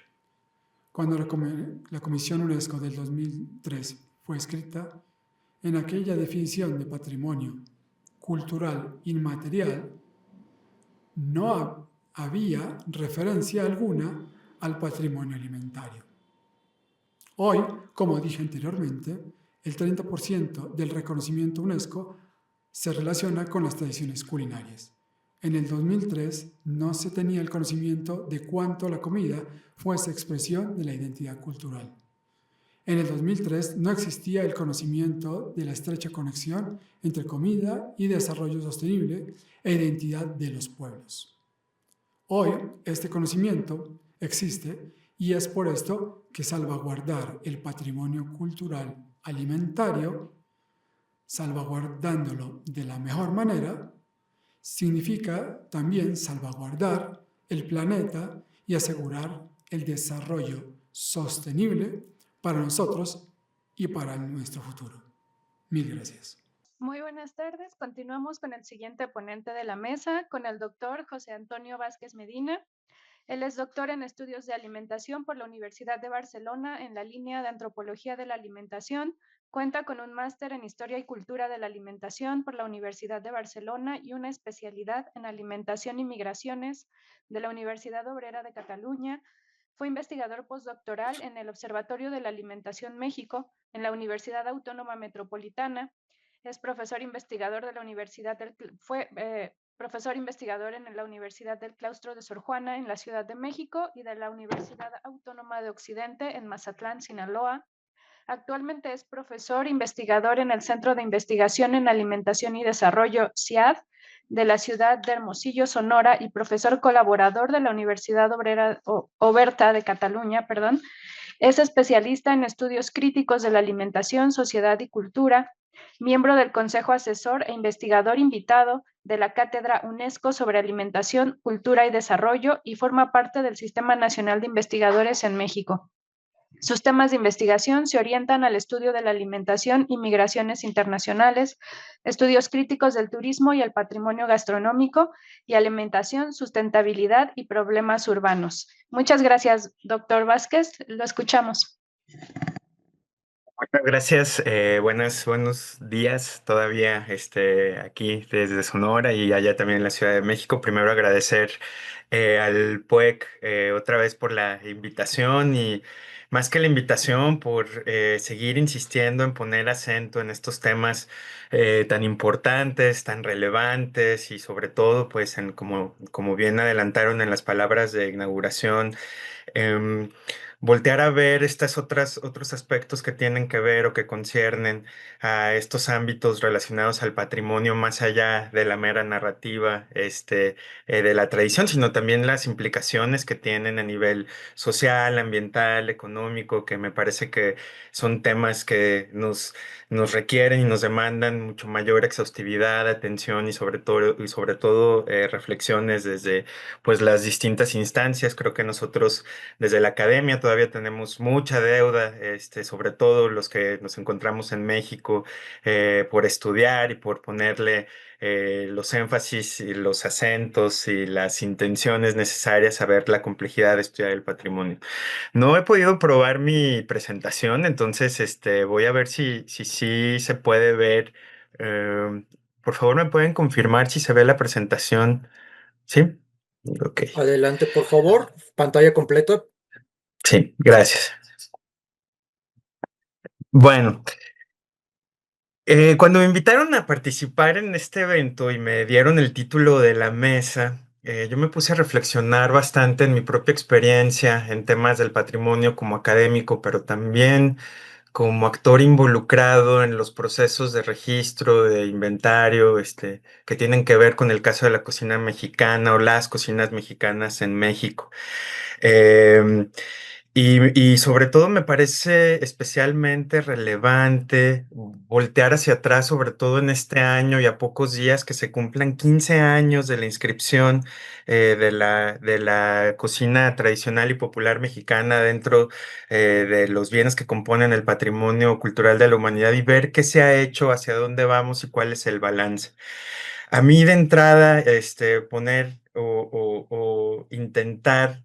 Cuando la Comisión UNESCO del 2003 fue escrita, en aquella definición de patrimonio cultural inmaterial, no había referencia alguna al patrimonio alimentario. Hoy, como dije anteriormente, el 30% del reconocimiento UNESCO se relaciona con las tradiciones culinarias. En el 2003 no se tenía el conocimiento de cuánto la comida fuese expresión de la identidad cultural. En el 2003 no existía el conocimiento de la estrecha conexión entre comida y desarrollo sostenible e identidad de los pueblos. Hoy este conocimiento existe y es por esto que salvaguardar el patrimonio cultural alimentario, salvaguardándolo de la mejor manera, significa también salvaguardar el planeta y asegurar el desarrollo sostenible para nosotros y para nuestro futuro. Mil gracias. Muy buenas tardes. Continuamos con el siguiente ponente de la mesa, con el doctor José Antonio Vázquez Medina. Él es doctor en estudios de alimentación por la Universidad de Barcelona en la línea de antropología de la alimentación. Cuenta con un máster en historia y cultura de la alimentación por la Universidad de Barcelona y una especialidad en alimentación y migraciones de la Universidad Obrera de Cataluña. Fue investigador postdoctoral en el Observatorio de la Alimentación México en la Universidad Autónoma Metropolitana. Es profesor investigador de la Universidad profesor investigador en la Universidad del Claustro de Sor Juana en la Ciudad de México y de la Universidad Autónoma de Occidente en Mazatlán, Sinaloa. Actualmente es profesor investigador en el Centro de Investigación en Alimentación y Desarrollo, CIAD, de la ciudad de Hermosillo, Sonora, y profesor colaborador de la Universidad Oberta de Cataluña, perdón. Es especialista en estudios críticos de la alimentación, sociedad y cultura, miembro del Consejo Asesor e investigador invitado de la Cátedra UNESCO sobre Alimentación, Cultura y Desarrollo y forma parte del Sistema Nacional de Investigadores en México. Sus temas de investigación se orientan al estudio de la alimentación y migraciones internacionales, estudios críticos del turismo y el patrimonio gastronómico y alimentación, sustentabilidad y problemas urbanos. Muchas gracias, doctor Vázquez. Lo escuchamos. Muchas gracias. Buenos días todavía aquí desde Sonora y allá también en la Ciudad de México. Primero agradecer al PUEC otra vez por la invitación y más que la invitación por seguir insistiendo en poner acento en estos temas tan importantes, tan relevantes y sobre todo pues como bien adelantaron en las palabras de inauguración. em, Voltear a ver otros aspectos que tienen que ver o que conciernen a estos ámbitos relacionados al patrimonio más allá de la mera narrativa de la tradición, sino también las implicaciones que tienen a nivel social, ambiental, económico, que me parece que son temas que nos requieren y nos demandan mucho mayor exhaustividad, atención y sobre todo reflexiones desde pues las distintas instancias. Creo que nosotros desde la academia todavía tenemos mucha deuda, sobre todo los que nos encontramos en México, por estudiar y por ponerle los énfasis y los acentos y las intenciones necesarias a ver la complejidad de estudiar el patrimonio. No he podido probar mi presentación, entonces voy a ver si se puede ver. Por favor, ¿me pueden confirmar si se ve la presentación? ¿Sí? Ok. Adelante, por favor. Pantalla completa. Sí, gracias. Bueno, cuando me invitaron a participar en este evento y me dieron el título de la mesa, yo me puse a reflexionar bastante en mi propia experiencia en temas del patrimonio como académico, pero también como actor involucrado en los procesos de registro, de inventario, que tienen que ver con el caso de la cocina mexicana o las cocinas mexicanas en México. Em, y sobre todo me parece especialmente relevante voltear hacia atrás, sobre todo en este año y a pocos días que se cumplan 15 años de la inscripción de la cocina tradicional y popular mexicana dentro de los bienes que componen el patrimonio cultural de la humanidad y ver qué se ha hecho, hacia dónde vamos y cuál es el balance. A mí de entrada, poner o intentar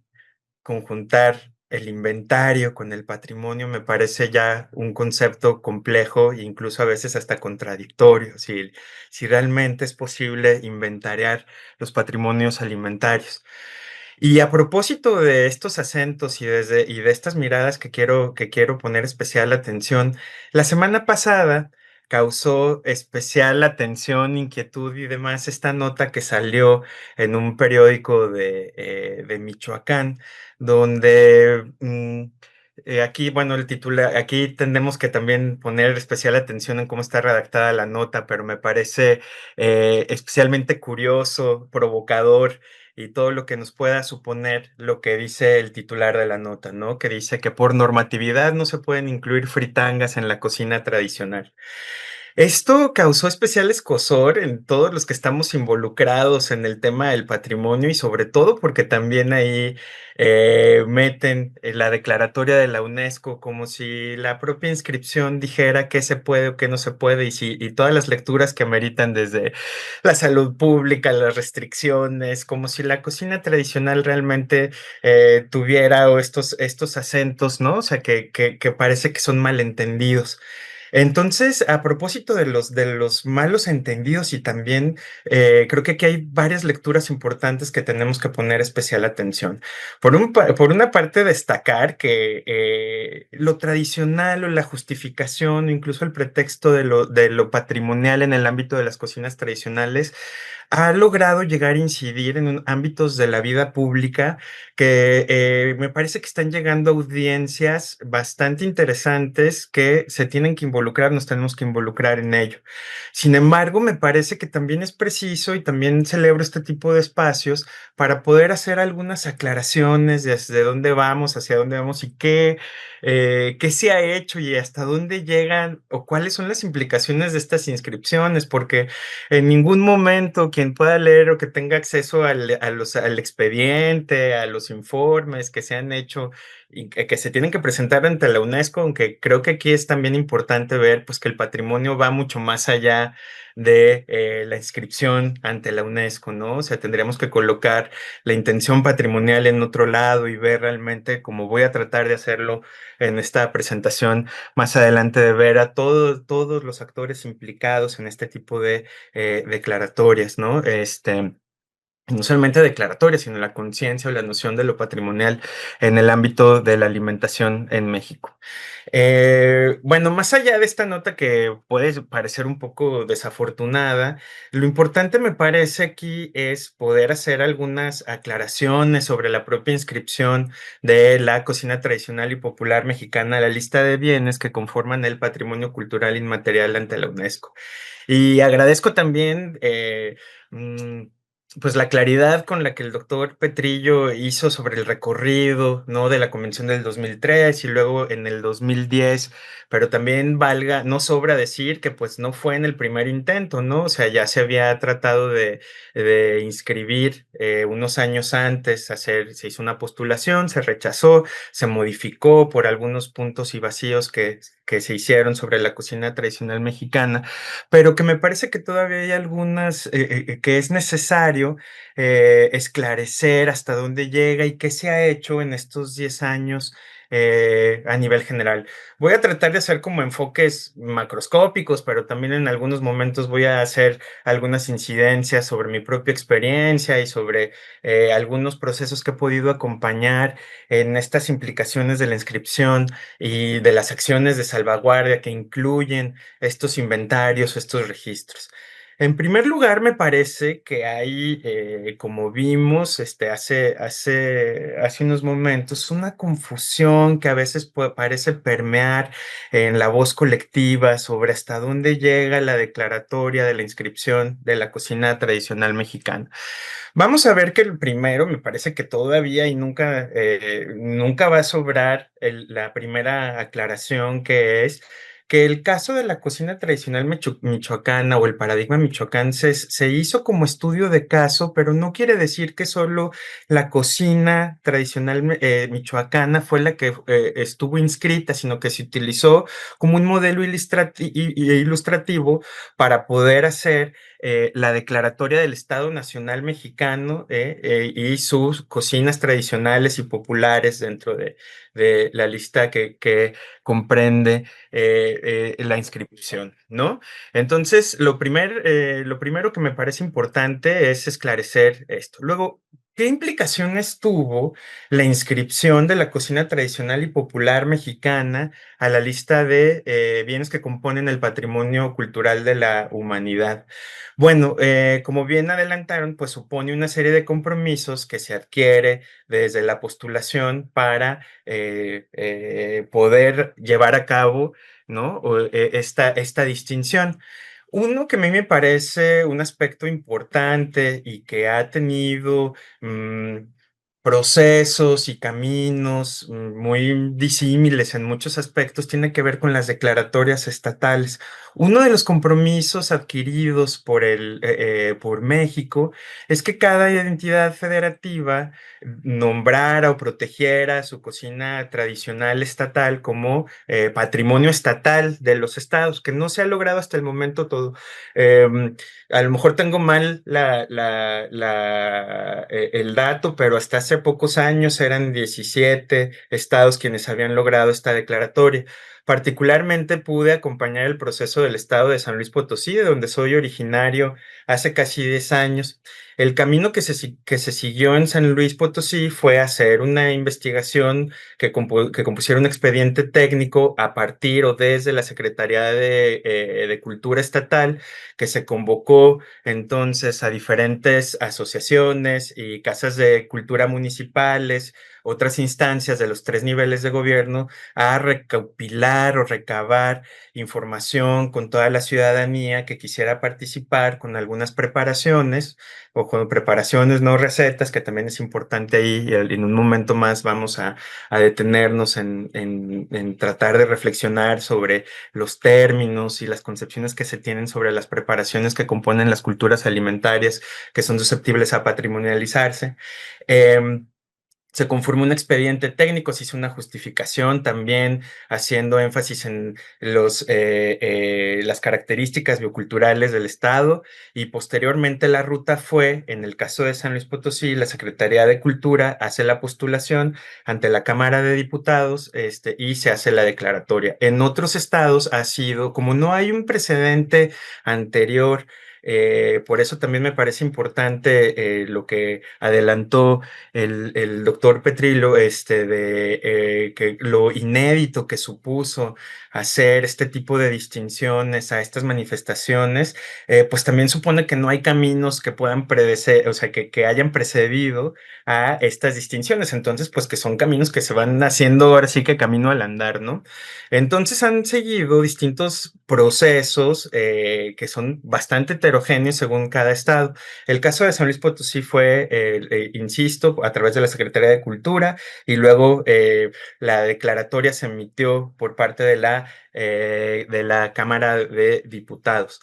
conjuntar el inventario con el patrimonio me parece ya un concepto complejo e incluso a veces hasta contradictorio, si realmente es posible inventariar los patrimonios alimentarios. Y a propósito de estos acentos y de estas miradas que quiero poner especial atención, la semana pasada causó especial atención, inquietud y demás esta nota que salió en un periódico de Michoacán, donde aquí, bueno, el titular, aquí tenemos que también poner especial atención en cómo está redactada la nota, pero me parece especialmente curioso, provocador y todo lo que nos pueda suponer lo que dice el titular de la nota, ¿no? Que dice que por normatividad no se pueden incluir fritangas en la cocina tradicional. Esto causó especial escozor en todos los que estamos involucrados en el tema del patrimonio y sobre todo porque también ahí meten la declaratoria de la UNESCO como si la propia inscripción dijera qué se puede o qué no se puede y todas las lecturas que ameritan desde la salud pública, las restricciones, como si la cocina tradicional realmente tuviera o estos acentos, ¿no? O sea, que parece que son malentendidos. Entonces, a propósito de los malos entendidos y también creo que aquí hay varias lecturas importantes que tenemos que poner especial atención. Por una parte, destacar que lo tradicional o la justificación, incluso el pretexto de lo patrimonial en el ámbito de las cocinas tradicionales, ha logrado llegar a incidir en ámbitos de la vida pública que me parece que están llegando a audiencias bastante interesantes que se tienen que involucrar, nos tenemos que involucrar en ello. Sin embargo, me parece que también es preciso y también celebro este tipo de espacios para poder hacer algunas aclaraciones de hacia dónde vamos, hacia dónde vamos y qué se ha hecho y hasta dónde llegan o cuáles son las implicaciones de estas inscripciones, porque en ningún momento quien pueda leer o que tenga acceso al expediente, a los informes que se han hecho y que se tienen que presentar ante la UNESCO, aunque creo que aquí es también importante ver pues, que el patrimonio va mucho más allá de la inscripción ante la UNESCO, ¿no? O sea, tendríamos que colocar la intención patrimonial en otro lado y ver realmente, como voy a tratar de hacerlo en esta presentación más adelante, de ver a todos los actores implicados en este tipo de declaratorias, ¿no? No solamente declaratorias, sino la conciencia o la noción de lo patrimonial en el ámbito de la alimentación en México. Bueno, más allá de esta nota que puede parecer un poco desafortunada, lo importante me parece aquí es poder hacer algunas aclaraciones sobre la propia inscripción de la cocina tradicional y popular mexicana a la lista de bienes que conforman el patrimonio cultural inmaterial ante la UNESCO. Y agradezco también, mm, pues la claridad con la que el doctor Petrillo hizo sobre el recorrido, ¿no? De la convención del 2003 y luego en el 2010, pero también no sobra decir que pues no fue en el primer intento, ¿no? O sea, ya se había tratado de inscribir unos años antes, se hizo una postulación, se rechazó, se modificó por algunos puntos y vacíos que se hicieron sobre la cocina tradicional mexicana, pero que me parece que todavía hay algunas que es necesario esclarecer hasta dónde llega y qué se ha hecho en estos 10 años a nivel general. Voy a tratar de hacer como enfoques macroscópicos, pero también en algunos momentos voy a hacer algunas incidencias sobre mi propia experiencia y sobre algunos procesos que he podido acompañar en estas implicaciones de la inscripción y de las acciones de salvaguardia que incluyen estos inventarios o estos registros. En primer lugar, me parece que hay, como vimos hace unos momentos, una confusión que a veces parece permear en la voz colectiva sobre hasta dónde llega la declaratoria de la inscripción de la cocina tradicional mexicana. Vamos a ver que el primero, me parece que todavía y nunca va a sobrar la primera aclaración, que es que el caso de la cocina tradicional michoacana o el paradigma michoacán se hizo como estudio de caso, pero no quiere decir que solo la cocina tradicional michoacana fue la que estuvo inscrita, sino que se utilizó como un modelo ilustrativo para poder hacer la declaratoria del Estado Nacional Mexicano y sus cocinas tradicionales y populares dentro de la lista que comprende la inscripción, ¿no? Entonces, lo primero que me parece importante es esclarecer esto. Luego, ¿qué implicaciones tuvo la inscripción de la cocina tradicional y popular mexicana a la lista de bienes que componen el patrimonio cultural de la humanidad? Bueno, como bien adelantaron, pues supone una serie de compromisos que se adquiere desde la postulación para poder llevar a cabo, ¿no? Esta distinción. Uno que a mí me parece un aspecto importante y que ha tenido procesos y caminos muy disímiles en muchos aspectos tiene que ver con las declaratorias estatales. Uno de los compromisos adquiridos por México es que cada entidad federativa nombrara o protegiera su cocina tradicional estatal como patrimonio estatal de los estados, que no se ha logrado hasta el momento todo. A lo mejor tengo mal el dato, pero hasta hace pocos años eran 17 estados quienes habían logrado esta declaratoria. Particularmente pude acompañar el proceso del estado de San Luis Potosí, de donde soy originario, hace casi 10 años. El camino que se siguió en San Luis Potosí fue hacer una investigación que compusiera un expediente técnico a partir o desde la Secretaría de Cultura Estatal, que se convocó entonces a diferentes asociaciones y casas de cultura municipales, otras instancias de los 3 niveles de gobierno, a recopilar o recabar información con toda la ciudadanía que quisiera participar con algunas preparaciones o con preparaciones, no recetas, que también es importante ahí, y en un momento más vamos a detenernos en tratar de reflexionar sobre los términos y las concepciones que se tienen sobre las preparaciones que componen las culturas alimentarias que son susceptibles a patrimonializarse. Se conformó un expediente técnico, se hizo una justificación también haciendo énfasis en las características bioculturales del Estado, y posteriormente la ruta fue, en el caso de San Luis Potosí, la Secretaría de Cultura hace la postulación ante la Cámara de Diputados y se hace la declaratoria. En otros estados ha sido, como no hay un precedente anterior, por eso también me parece importante lo que adelantó el doctor Petrillo, que lo inédito que supuso hacer este tipo de distinciones a estas manifestaciones, pues también supone que no hay caminos que puedan predecer, o sea, que hayan precedido a estas distinciones. Entonces, pues que son caminos que se van haciendo ahora sí que camino al andar, ¿no? Entonces han seguido distintos procesos que son bastante heterogéneos según cada estado. El caso de San Luis Potosí fue, insisto, a través de la Secretaría de Cultura, y luego la declaratoria se emitió por parte de la Cámara de Diputados.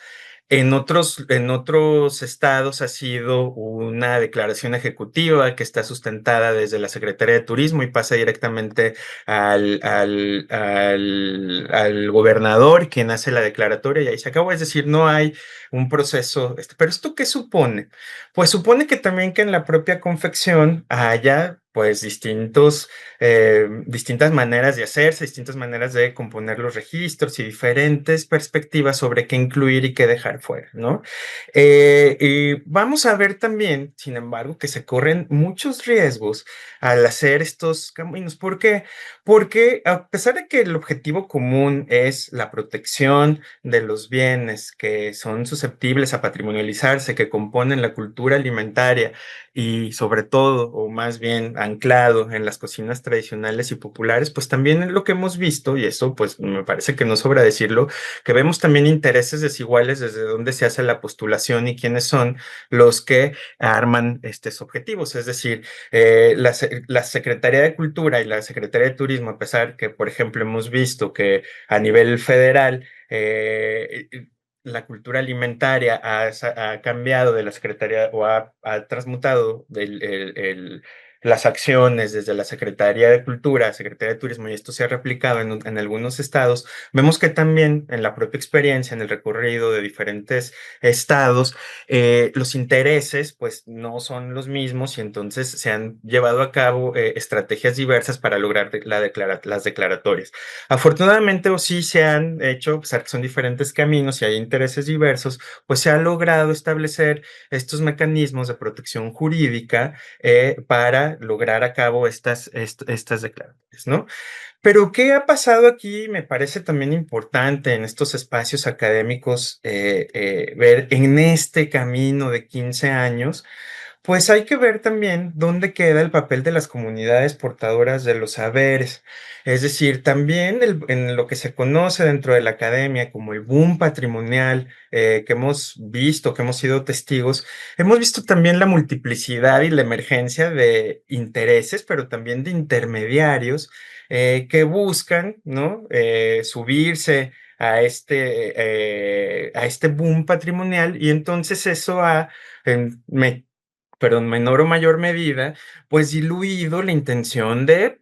En otros estados ha sido una declaración ejecutiva que está sustentada desde la Secretaría de Turismo y pasa directamente al gobernador, quien hace la declaratoria, y ahí se acabó. Es decir, no hay un proceso. Pero ¿esto qué supone? Pues supone que también que en la propia confección haya pues distintas maneras de hacerse, distintas maneras de componer los registros y diferentes perspectivas sobre qué incluir y qué dejar fuera, ¿no? Y vamos a ver también, sin embargo, que se corren muchos riesgos al hacer estos caminos. ¿Por qué? Porque a pesar de que el objetivo común es la protección de los bienes que son susceptibles a patrimonializarse, que componen la cultura alimentaria y sobre todo, o más bien anclado en las cocinas tradicionales y populares, pues también es lo que hemos visto, y eso pues me parece que no sobra decirlo, que vemos también intereses desiguales desde donde se hace la postulación y quiénes son los que arman estos objetivos. Es decir, la Secretaría de Cultura y la Secretaría de Turismo, a pesar que, por ejemplo, hemos visto que a nivel federal la cultura alimentaria ha cambiado de la Secretaría o ha transmutado las acciones desde la Secretaría de Cultura, Secretaría de Turismo, y esto se ha replicado en algunos estados. Vemos que también en la propia experiencia, en el recorrido de diferentes estados, los intereses pues no son los mismos, y entonces se han llevado a cabo estrategias diversas para lograr las declaratorias. Afortunadamente, o sí se han hecho, a pesar que son diferentes caminos y hay intereses diversos, pues se ha logrado establecer estos mecanismos de protección jurídica para lograr a cabo estas declaratorias, ¿no? Pero ¿qué ha pasado aquí? Me parece también importante en estos espacios académicos ver en este camino de 15 años, pues hay que ver también dónde queda el papel de las comunidades portadoras de los saberes. Es decir, también en lo que se conoce dentro de la academia como el boom patrimonial que hemos visto, que hemos sido testigos, hemos visto también la multiplicidad y la emergencia de intereses, pero también de intermediarios que buscan, ¿no? Subirse a este boom patrimonial, y entonces eso pero en menor o mayor medida, pues diluido la intención de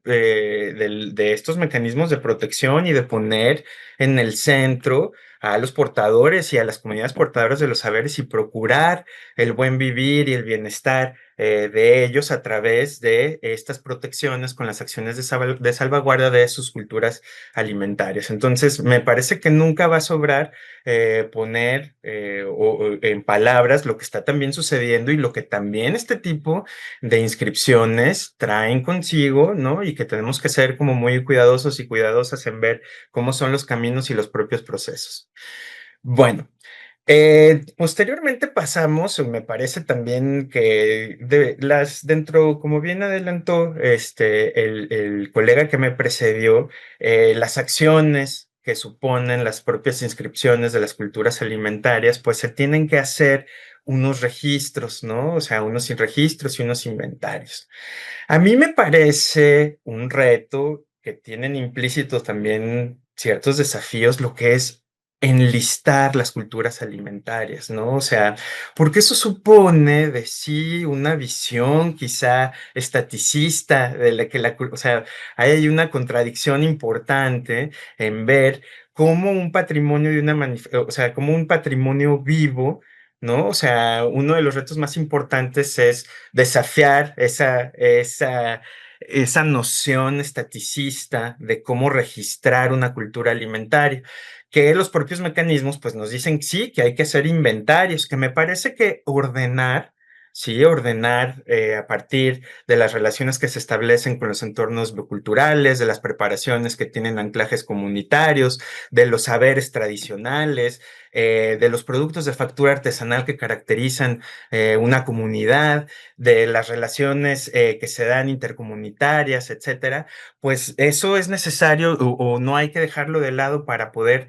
estos mecanismos de protección y de poner en el centro a los portadores y a las comunidades portadoras de los saberes y procurar el buen vivir y el bienestar de ellos a través de estas protecciones con las acciones de salvaguarda de sus culturas alimentarias. Entonces, me parece que nunca va a sobrar poner en palabras lo que está también sucediendo y lo que también este tipo de inscripciones traen consigo, ¿no? Y que tenemos que ser como muy cuidadosos y cuidadosas en ver cómo son los caminos y los propios procesos. Bueno, posteriormente pasamos, me parece también que dentro, como bien adelantó el colega que me precedió, las acciones que suponen las propias inscripciones de las culturas alimentarias, pues se tienen que hacer unos registros, ¿no? O sea, unos registros y unos inventarios. A mí me parece un reto que tienen implícitos también ciertos desafíos, lo que es enlistar las culturas alimentarias, ¿no? O sea, porque eso supone de sí una visión quizá estaticista de la que o sea, hay una contradicción importante en ver cómo un patrimonio de o sea, como un patrimonio vivo, ¿no? O sea, uno de los retos más importantes es desafiar esa noción estaticista de cómo registrar una cultura alimentaria, que los propios mecanismos pues nos dicen sí, que hay que hacer inventarios, que me parece que ordenar, sí, ordenar a partir de las relaciones que se establecen con los entornos bioculturales, de las preparaciones que tienen anclajes comunitarios, de los saberes tradicionales, de los productos de factura artesanal que caracterizan una comunidad, de las relaciones que se dan intercomunitarias, etcétera, pues eso es necesario o no hay que dejarlo de lado para poder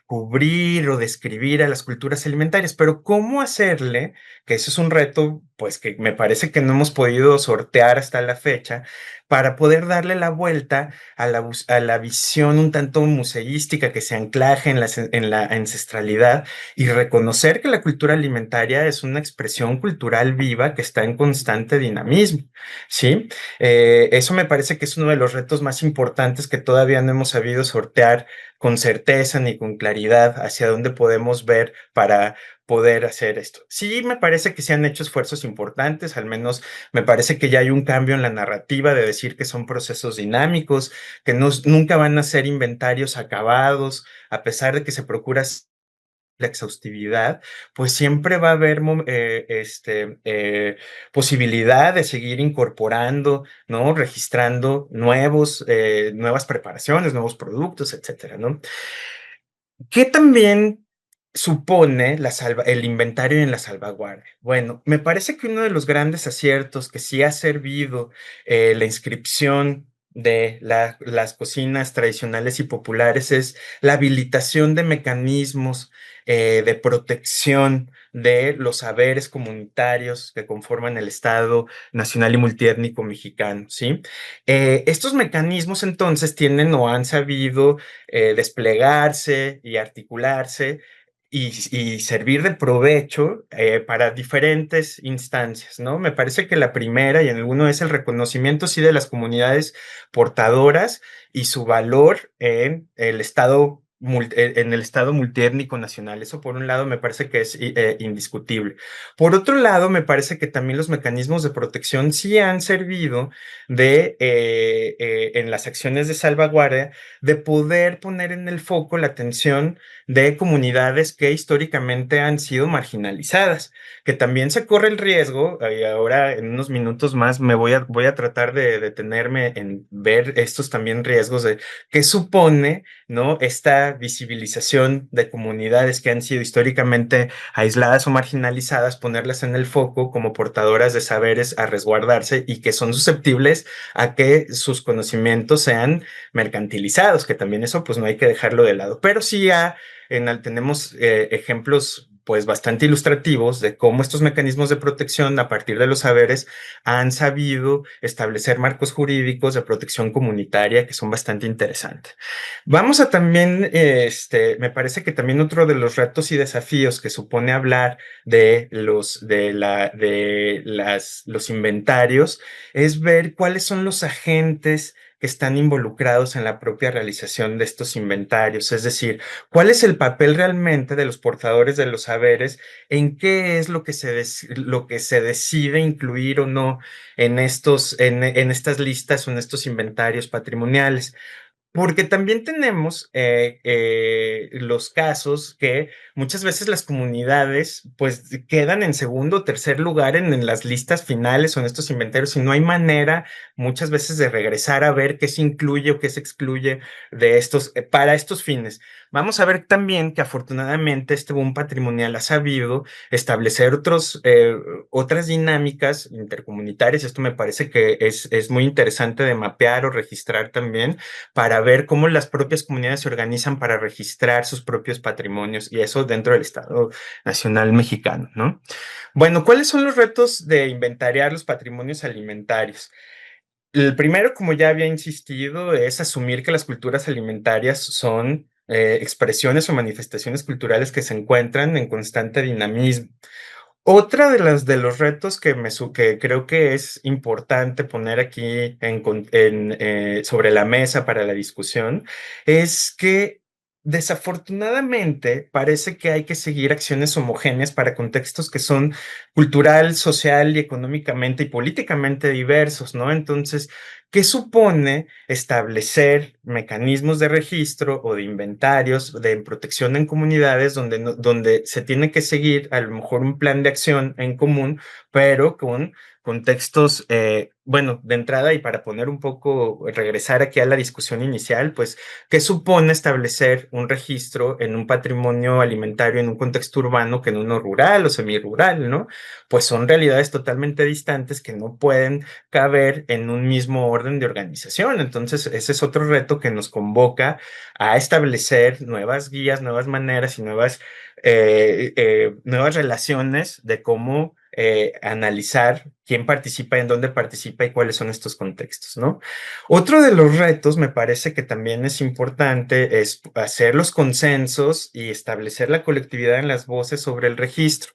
cubrir o describir a las culturas alimentarias. Pero ¿cómo hacerle? Que eso es un reto, pues que me parece que no hemos podido sortear hasta la fecha, para poder darle la vuelta a la visión un tanto museística que se anclaje en la ancestralidad y reconocer que la cultura alimentaria es una expresión cultural viva que está en constante dinamismo, ¿sí? Eso me parece que es uno de los retos más importantes que todavía no hemos sabido sortear con certeza ni con claridad hacia dónde podemos ver para poder hacer esto. Sí, me parece que se han hecho esfuerzos importantes, al menos me parece que ya hay un cambio en la narrativa de decir que son procesos dinámicos, que nunca van a ser inventarios acabados, a pesar de que se procura la exhaustividad, pues siempre va a haber posibilidad de seguir incorporando, ¿no? Registrando nuevas preparaciones, nuevos productos, etcétera, ¿no? ¿Qué también supone el inventario en la salvaguardia? Bueno, me parece que uno de los grandes aciertos que sí ha servido la inscripción de las cocinas tradicionales y populares es la habilitación de mecanismos de protección de los saberes comunitarios que conforman el Estado Nacional y Multiétnico mexicano, ¿sí? Estos mecanismos entonces tienen o han sabido desplegarse y articularse y servir de provecho para diferentes instancias, ¿no? Me parece que la primera y en alguno es el reconocimiento, sí, de las comunidades portadoras y su valor en el Estado multiétnico nacional. Eso por un lado me parece que es indiscutible. Por otro lado, me parece que también los mecanismos de protección sí han servido en las acciones de salvaguardia, de poder poner en el foco la atención de comunidades que históricamente han sido marginalizadas, que también se corre el riesgo, y ahora en unos minutos más voy a tratar de detenerme en ver estos también riesgos de qué supone, ¿no? Esta esta visibilización de comunidades que han sido históricamente aisladas o marginalizadas, ponerlas en el foco como portadoras de saberes a resguardarse y que son susceptibles a que sus conocimientos sean mercantilizados, que también eso pues no hay que dejarlo de lado. Pero sí tenemos ejemplos pues bastante ilustrativos de cómo estos mecanismos de protección a partir de los saberes han sabido establecer marcos jurídicos de protección comunitaria que son bastante interesantes. Vamos a también, me parece que también otro de los retos y desafíos que supone hablar de los inventarios es ver cuáles son los agentes que están involucrados en la propia realización de estos inventarios, es decir, cuál es el papel realmente de los portadores de los saberes, en qué es lo que se decide incluir o no en estas listas o en estos inventarios patrimoniales. Porque también tenemos los casos que muchas veces las comunidades pues quedan en segundo o tercer lugar en las listas finales o en estos inventarios y no hay manera muchas veces de regresar a ver qué se incluye o qué se excluye de estos para estos fines. Vamos a ver también que afortunadamente este boom patrimonial ha sabido establecer otras dinámicas intercomunitarias. Esto me parece que es muy interesante de mapear o registrar también para ver cómo las propias comunidades se organizan para registrar sus propios patrimonios y eso dentro del Estado Nacional Mexicano, ¿no? Bueno, ¿cuáles son los retos de inventariar los patrimonios alimentarios? El primero, como ya había insistido, es asumir que las culturas alimentarias son expresiones o manifestaciones culturales que se encuentran en constante dinamismo. Otra de los retos que creo que es importante poner aquí sobre la mesa para la discusión es que desafortunadamente parece que hay que seguir acciones homogéneas para contextos que son cultural, social y económicamente y políticamente diversos, ¿no? Entonces, ¿qué supone establecer mecanismos de registro o de inventarios de protección en comunidades donde se tiene que seguir a lo mejor un plan de acción en común, pero con contextos, bueno, de entrada y para poner un poco, regresar aquí a la discusión inicial, pues, ¿qué supone establecer un registro en un patrimonio alimentario en un contexto urbano que en uno rural o semirural, ¿no? Pues son realidades totalmente distantes que no pueden caber en un mismo orden de organización. Entonces, ese es otro reto que nos convoca a establecer nuevas guías, nuevas maneras y nuevas relaciones de cómo analizar quién participa, en dónde participa y cuáles son estos contextos, ¿no? Otro de los retos, me parece que también es importante, es hacer los consensos y establecer la colectividad en las voces sobre el registro.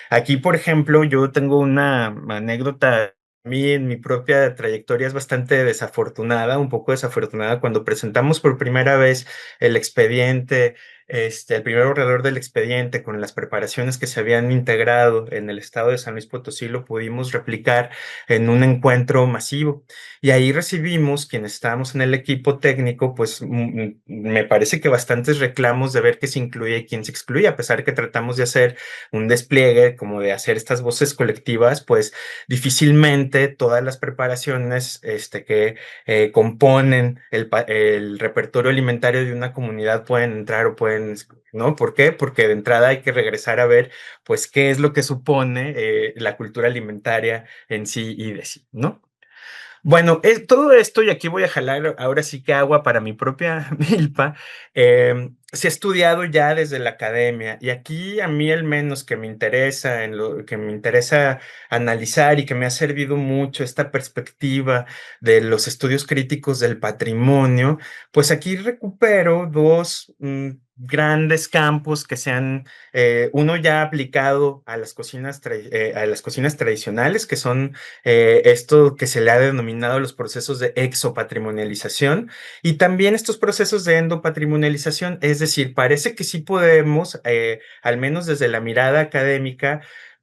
Aquí, por ejemplo, yo tengo una anécdota. A mí en mi propia trayectoria es bastante desafortunada, un poco desafortunada. Cuando presentamos por primera vez el expediente, el primer borrador del expediente con las preparaciones que se habían integrado en el estado de San Luis Potosí, lo pudimos replicar en un encuentro masivo. Y ahí recibimos, quienes estábamos en el equipo técnico, pues me parece que bastantes reclamos de ver qué se incluye y quién se excluye, a pesar que tratamos de hacer un despliegue, como de hacer estas voces colectivas, pues difícilmente todas las preparaciones que componen el repertorio alimentario de una comunidad pueden entrar o pueden, ¿no? ¿Por qué? Porque de entrada hay que regresar a ver, pues, qué es lo que supone la cultura alimentaria en sí y de sí, ¿no? Bueno, todo esto, y aquí voy a jalar ahora sí que agua para mi propia milpa, se ha estudiado ya desde la academia y aquí a mí al menos que me interesa, que me interesa analizar y que me ha servido mucho esta perspectiva de los estudios críticos del patrimonio, pues aquí recupero dos grandes campos que se han, uno ya aplicado a las cocinas tradicionales, que son esto que se le ha denominado los procesos de exopatrimonialización y también estos procesos de endopatrimonialización, es decir, parece que sí podemos, al menos desde la mirada académica,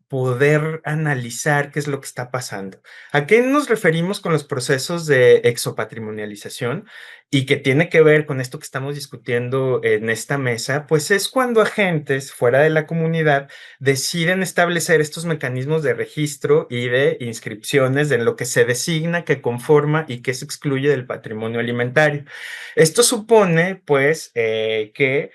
poder analizar qué es lo que está pasando. ¿A qué nos referimos con los procesos de exopatrimonialización? Y que tiene que ver con esto que estamos discutiendo en esta mesa, pues es cuando agentes fuera de la comunidad deciden establecer estos mecanismos de registro y de inscripciones de lo que se designa, que conforma y que se excluye del patrimonio alimentario. Esto supone, pues, que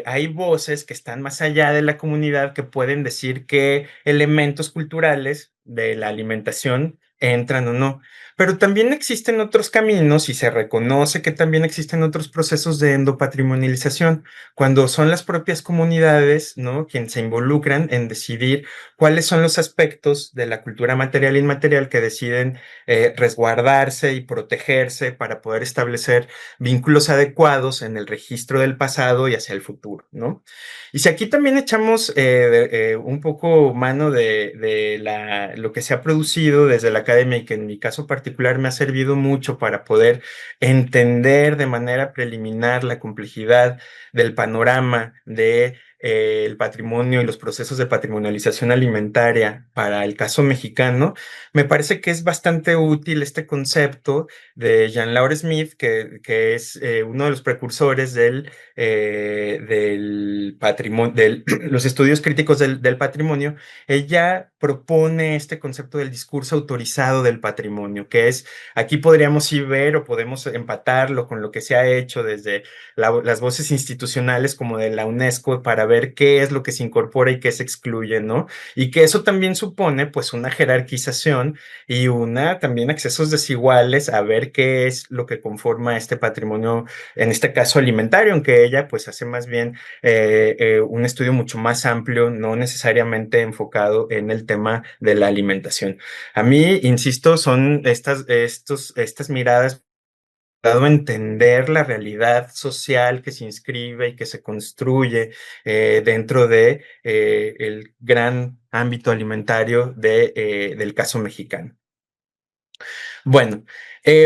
hay voces que están más allá de la comunidad que pueden decir qué elementos culturales de la alimentación entran o no. Pero también existen otros caminos y se reconoce que también existen otros procesos de endopatrimonialización, cuando son las propias comunidades, ¿no?, quienes se involucran en decidir cuáles son los aspectos de la cultura material e inmaterial que deciden resguardarse y protegerse para poder establecer vínculos adecuados en el registro del pasado y hacia el futuro, ¿no? Y si aquí también echamos un poco mano de lo que se ha producido desde la academia y que en mi caso particular me ha servido mucho para poder entender de manera preliminar la complejidad del panorama de el patrimonio y los procesos de patrimonialización alimentaria para el caso mexicano, me parece que es bastante útil este concepto de Jean-Laure Smith, que es uno de los precursores del patrimonio, de los estudios críticos del patrimonio. Ella propone este concepto del discurso autorizado del patrimonio, que es, aquí podríamos ir ver o podemos empatarlo con lo que se ha hecho desde las voces institucionales como de la UNESCO para ver qué es lo que se incorpora y qué se excluye, ¿no? Y que eso también supone pues una jerarquización y también accesos desiguales a ver qué es lo que conforma este patrimonio, en este caso alimentario, aunque ella pues hace más bien un estudio mucho más amplio, no necesariamente enfocado en el tema de la alimentación. A mí, insisto, son estas miradas dado a entender la realidad social que se inscribe y que se construye dentro de el gran ámbito alimentario del caso mexicano. Bueno,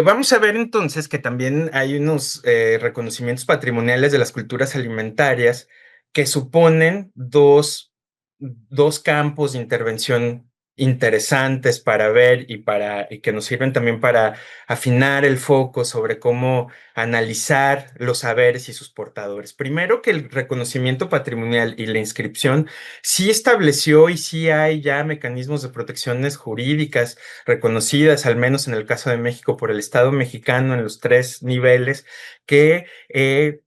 vamos a ver entonces que también hay unos reconocimientos patrimoniales de las culturas alimentarias que suponen dos campos de intervención interesantes para ver y que nos sirven también para afinar el foco sobre cómo analizar los saberes y sus portadores. Primero, que el reconocimiento patrimonial y la inscripción sí estableció y sí hay ya mecanismos de protecciones jurídicas reconocidas, al menos en el caso de México, por el Estado mexicano en los 3 niveles, que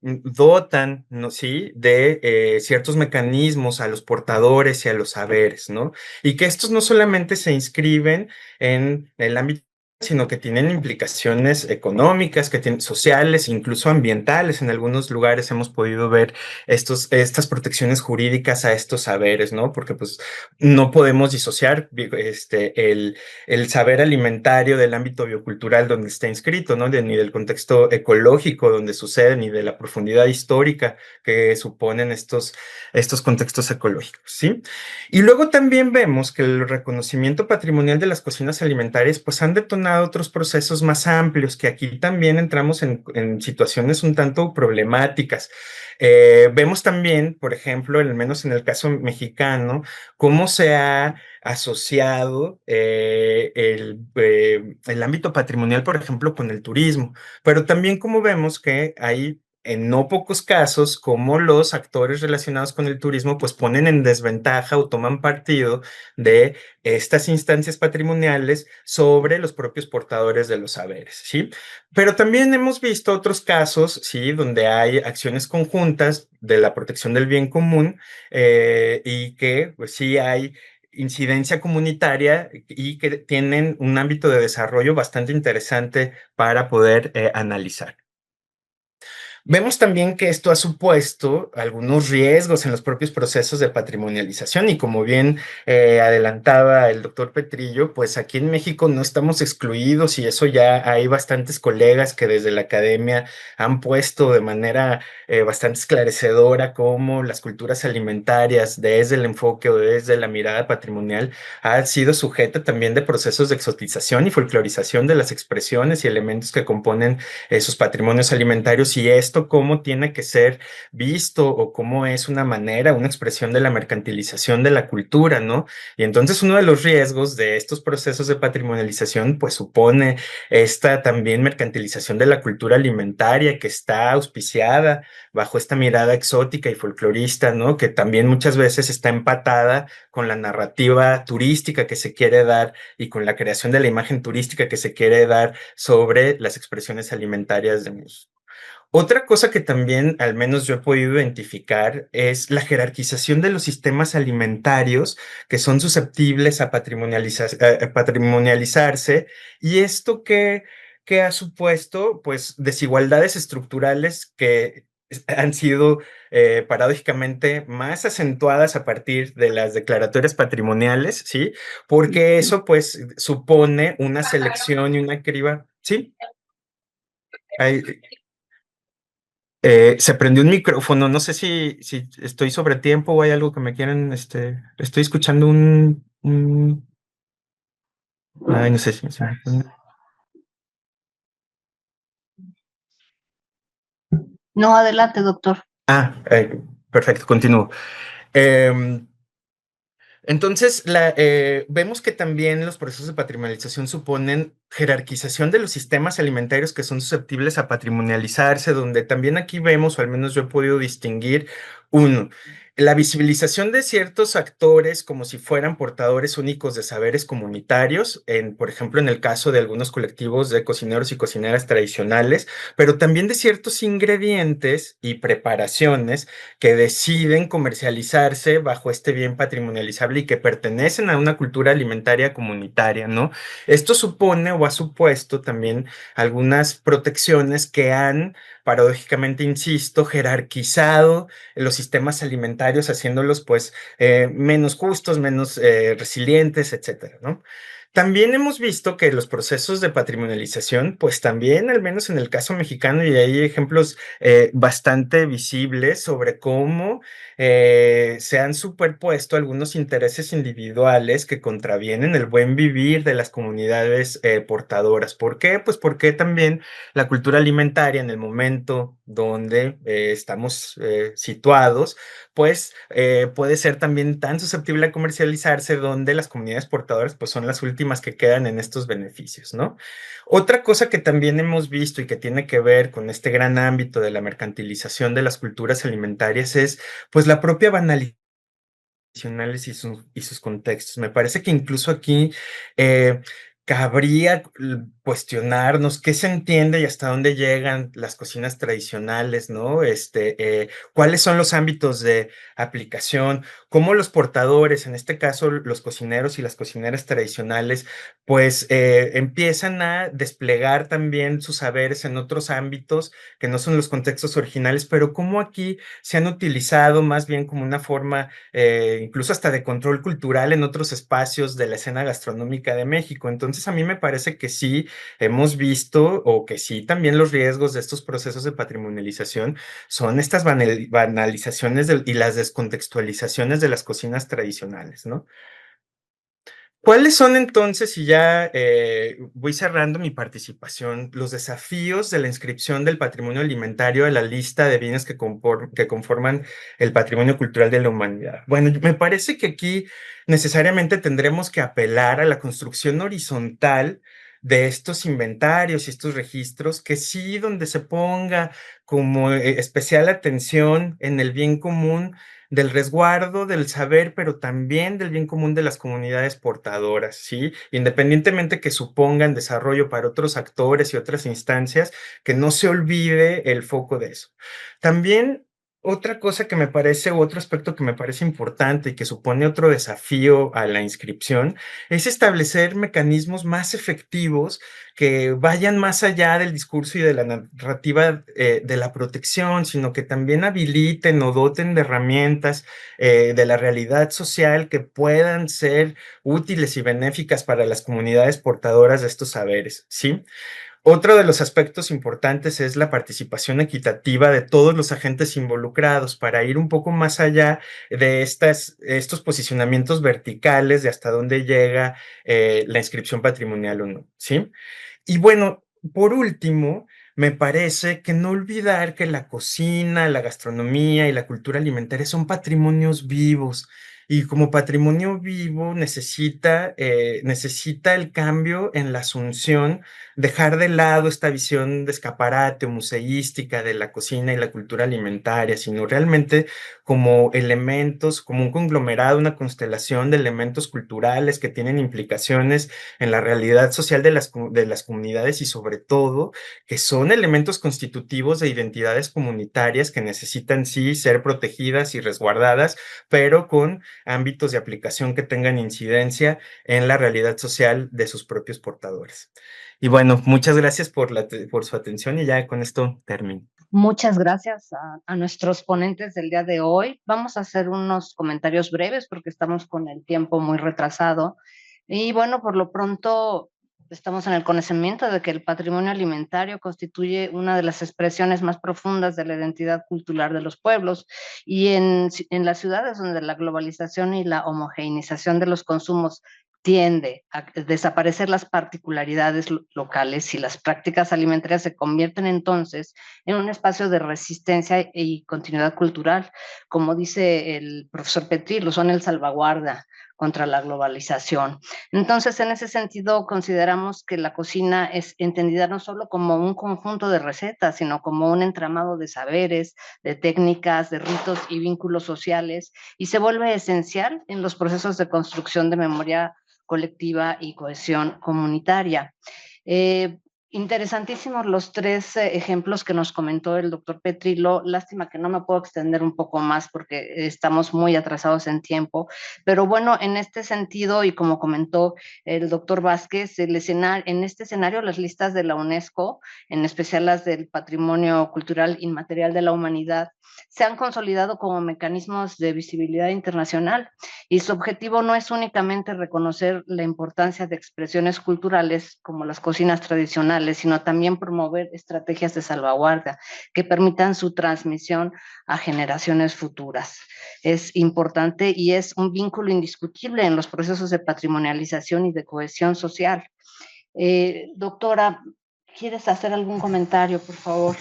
dotan, ¿no?, sí, de ciertos mecanismos a los portadores y a los saberes, ¿no? Y que estos no solamente se inscriben en el ámbito, sino que tienen implicaciones económicas, que tienen sociales, incluso ambientales. En algunos lugares hemos podido ver estas protecciones jurídicas a estos saberes, ¿no? Porque pues no podemos disociar el saber alimentario del ámbito biocultural donde está inscrito, ¿no? Ni del contexto ecológico donde sucede, ni de la profundidad histórica que suponen estos contextos ecológicos, ¿sí? Y luego también vemos que el reconocimiento patrimonial de las cocinas alimentarias pues han detonado otros procesos más amplios, que aquí también entramos en situaciones un tanto problemáticas. Vemos también, por ejemplo, al menos en el caso mexicano, cómo se ha asociado el ámbito patrimonial, por ejemplo, con el turismo, pero también como vemos que hay en no pocos casos, como los actores relacionados con el turismo, pues ponen en desventaja o toman partido de estas instancias patrimoniales sobre los propios portadores de los saberes, ¿sí? Pero también hemos visto otros casos, ¿sí?, donde hay acciones conjuntas de la protección del bien común y que, pues sí hay incidencia comunitaria y que tienen un ámbito de desarrollo bastante interesante para poder analizar. Vemos también que esto ha supuesto algunos riesgos en los propios procesos de patrimonialización y como bien adelantaba el doctor Petrillo, pues aquí en México no estamos excluidos y eso ya hay bastantes colegas que desde la academia han puesto de manera bastante esclarecedora cómo las culturas alimentarias desde el enfoque o desde la mirada patrimonial ha sido sujeta también de procesos de exotización y folclorización de las expresiones y elementos que componen sus patrimonios alimentarios y esto supuesto, cómo tiene que ser visto o cómo es una manera, una expresión de la mercantilización de la cultura, ¿no? Y entonces uno de los riesgos de estos procesos de patrimonialización, pues supone esta también mercantilización de la cultura alimentaria que está auspiciada bajo esta mirada exótica y folclorista, ¿no? Que también muchas veces está empatada con la narrativa turística que se quiere dar y con la creación de la imagen turística que se quiere dar sobre las expresiones alimentarias de México. Otra cosa que también, al menos yo he podido identificar, es la jerarquización de los sistemas alimentarios que son susceptibles a patrimonializarse. Y esto que ha supuesto, pues, desigualdades estructurales que han sido paradójicamente más acentuadas a partir de las declaratorias patrimoniales, ¿sí? Porque eso, pues, supone una selección y una criba, ¿sí? Ahí, se prendió un micrófono, no sé si estoy sobre tiempo o hay algo que me quieren, estoy escuchando ay, no sé si... No, adelante, doctor. Perfecto, continúo. Entonces, vemos que también los procesos de patrimonialización suponen jerarquización de los sistemas alimentarios que son susceptibles a patrimonializarse, donde también aquí vemos, o al menos yo he podido distinguir, uno, la visibilización de ciertos actores como si fueran portadores únicos de saberes comunitarios, por ejemplo, en el caso de algunos colectivos de cocineros y cocineras tradicionales, pero también de ciertos ingredientes y preparaciones que deciden comercializarse bajo este bien patrimonializable y que pertenecen a una cultura alimentaria comunitaria, ¿no? Esto supone o ha supuesto también algunas protecciones que han, paradójicamente, insisto, jerarquizado los sistemas alimentarios, haciéndolos pues menos justos, menos resilientes, etcétera, ¿no? También hemos visto que los procesos de patrimonialización, pues también, al menos en el caso mexicano, y hay ejemplos bastante visibles sobre cómo se han superpuesto algunos intereses individuales que contravienen el buen vivir de las comunidades portadoras. ¿Por qué? Pues porque también la cultura alimentaria en el momento donde estamos situados, pues puede ser también tan susceptible a comercializarse donde las comunidades portadoras pues son las últimas que quedan en estos beneficios, ¿no? Otra cosa que también hemos visto y que tiene que ver con este gran ámbito de la mercantilización de las culturas alimentarias es pues la propia banalización y sus contextos. Me parece que incluso aquí cabría cuestionarnos qué se entiende y hasta dónde llegan las cocinas tradicionales, ¿no? ¿Cuáles son los ámbitos de aplicación? ¿Cómo los portadores, en este caso los cocineros y las cocineras tradicionales, pues empiezan a desplegar también sus saberes en otros ámbitos que no son los contextos originales, pero cómo aquí se han utilizado más bien como una forma incluso hasta de control cultural en otros espacios de la escena gastronómica de México? Entonces, a mí me parece que sí hemos visto o que sí también los riesgos de estos procesos de patrimonialización son estas banalizaciones y las descontextualizaciones de las cocinas tradicionales, ¿no? ¿Cuáles son entonces, y ya voy cerrando mi participación, los desafíos de la inscripción del patrimonio alimentario a la lista de bienes que conforman el patrimonio cultural de la humanidad? Bueno, me parece que aquí necesariamente tendremos que apelar a la construcción horizontal de estos inventarios y estos registros, que sí, donde se ponga como especial atención en el bien común del resguardo del saber, pero también del bien común de las comunidades portadoras, ¿sí? Independientemente que supongan desarrollo para otros actores y otras instancias, que no se olvide el foco de eso. También otra cosa que me parece, otro aspecto que me parece importante y que supone otro desafío a la inscripción, es establecer mecanismos más efectivos que vayan más allá del discurso y de la narrativa de la protección, sino que también habiliten o doten de herramientas de la realidad social que puedan ser útiles y benéficas para las comunidades portadoras de estos saberes, ¿sí? Otro de los aspectos importantes es la participación equitativa de todos los agentes involucrados para ir un poco más allá de estos posicionamientos verticales de hasta dónde llega la inscripción patrimonial o no, ¿sí? Y bueno, por último, me parece que no olvidar que la cocina, la gastronomía y la cultura alimentaria son patrimonios vivos. Y como patrimonio vivo necesita el cambio en la asunción, dejar de lado esta visión de escaparate o museística de la cocina y la cultura alimentaria, sino realmente como elementos, como un conglomerado, una constelación de elementos culturales que tienen implicaciones en la realidad social de las comunidades y sobre todo que son elementos constitutivos de identidades comunitarias que necesitan sí ser protegidas y resguardadas, pero con ámbitos de aplicación que tengan incidencia en la realidad social de sus propios portadores. Y bueno, muchas gracias por su atención y ya con esto termino. Muchas gracias a nuestros ponentes del día de hoy. Vamos a hacer unos comentarios breves porque estamos con el tiempo muy retrasado. Y bueno, por lo pronto estamos en el conocimiento de que el patrimonio alimentario constituye una de las expresiones más profundas de la identidad cultural de los pueblos y en las ciudades donde la globalización y la homogeneización de los consumos tiende a desaparecer las particularidades locales y las prácticas alimentarias se convierten entonces en un espacio de resistencia y continuidad cultural. Como dice el profesor Petrillo, son el salvaguarda contra la globalización. Entonces, en ese sentido, consideramos que la cocina es entendida no solo como un conjunto de recetas, sino como un entramado de saberes, de técnicas, de ritos y vínculos sociales, y se vuelve esencial en los procesos de construcción de memoria colectiva y cohesión comunitaria. Interesantísimos los tres ejemplos que nos comentó el doctor Petrillo. Lástima que no me puedo extender un poco más porque estamos muy atrasados en tiempo, pero bueno, en este sentido y como comentó el doctor Vázquez, en este escenario las listas de la UNESCO, en especial las del Patrimonio Cultural Inmaterial de la Humanidad, se han consolidado como mecanismos de visibilidad internacional y su objetivo no es únicamente reconocer la importancia de expresiones culturales como las cocinas tradicionales, sino también promover estrategias de salvaguarda que permitan su transmisión a generaciones futuras. Es importante y es un vínculo indiscutible en los procesos de patrimonialización y de cohesión social. Doctora, ¿quieres hacer algún comentario, por favor?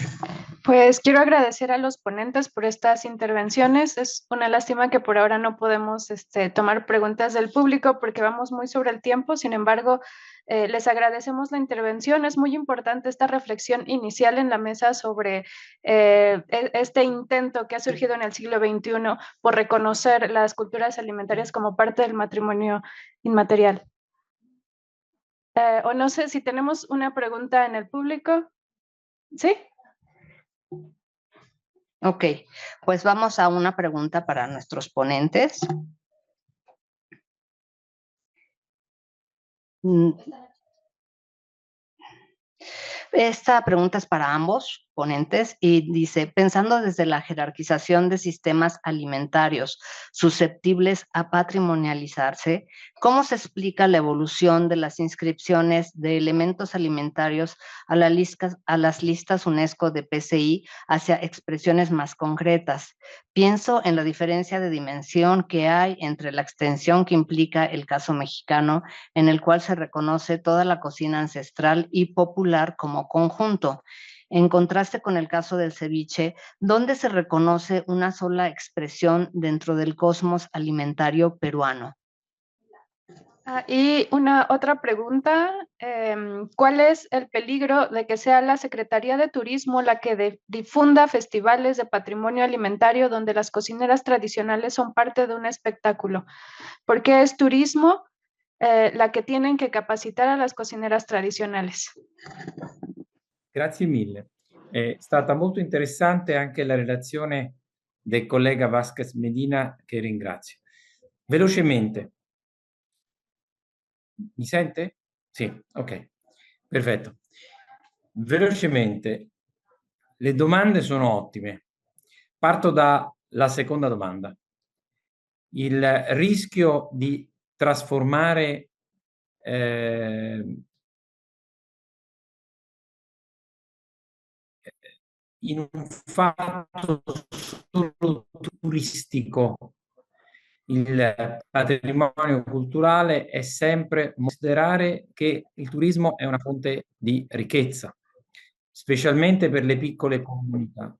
Pues quiero agradecer a los ponentes por estas intervenciones. Es una lástima que por ahora no podemos tomar preguntas del público porque vamos muy sobre el tiempo. Sin embargo, les agradecemos la intervención. Es muy importante esta reflexión inicial en la mesa sobre este intento que ha surgido en el siglo XXI por reconocer las culturas alimentarias como parte del patrimonio inmaterial. O no sé si tenemos una pregunta en el público. ¿Sí? Ok, pues vamos a una pregunta para nuestros ponentes. Esta pregunta es para ambos ponentes y dice, pensando desde la jerarquización de sistemas alimentarios susceptibles a patrimonializarse, ¿cómo se explica la evolución de las inscripciones de elementos alimentarios a las listas UNESCO de PCI hacia expresiones más concretas? Pienso en la diferencia de dimensión que hay entre la extensión que implica el caso mexicano, en el cual se reconoce toda la cocina ancestral y popular como conjunto, en contraste con el caso del ceviche, donde se reconoce una sola expresión dentro del cosmos alimentario peruano. Y una otra pregunta, ¿cuál es el peligro de que sea la Secretaría de Turismo la que difunda festivales de patrimonio alimentario donde las cocineras tradicionales son parte de un espectáculo? ¿Por qué es turismo la che tienen che capacitar las cocineras tradizionales? Grazie mille. È stata molto interessante anche la relazione del collega Vasquez Medina, che ringrazio. Velocemente. Mi sente? Sì, ok, perfetto. Velocemente, le domande sono ottime. Parto dalla seconda domanda. Il rischio di trasformare in un fatto solo turistico il patrimonio culturale è sempre considerare che il turismo è una fonte di ricchezza. specialmente per le piccole comunità.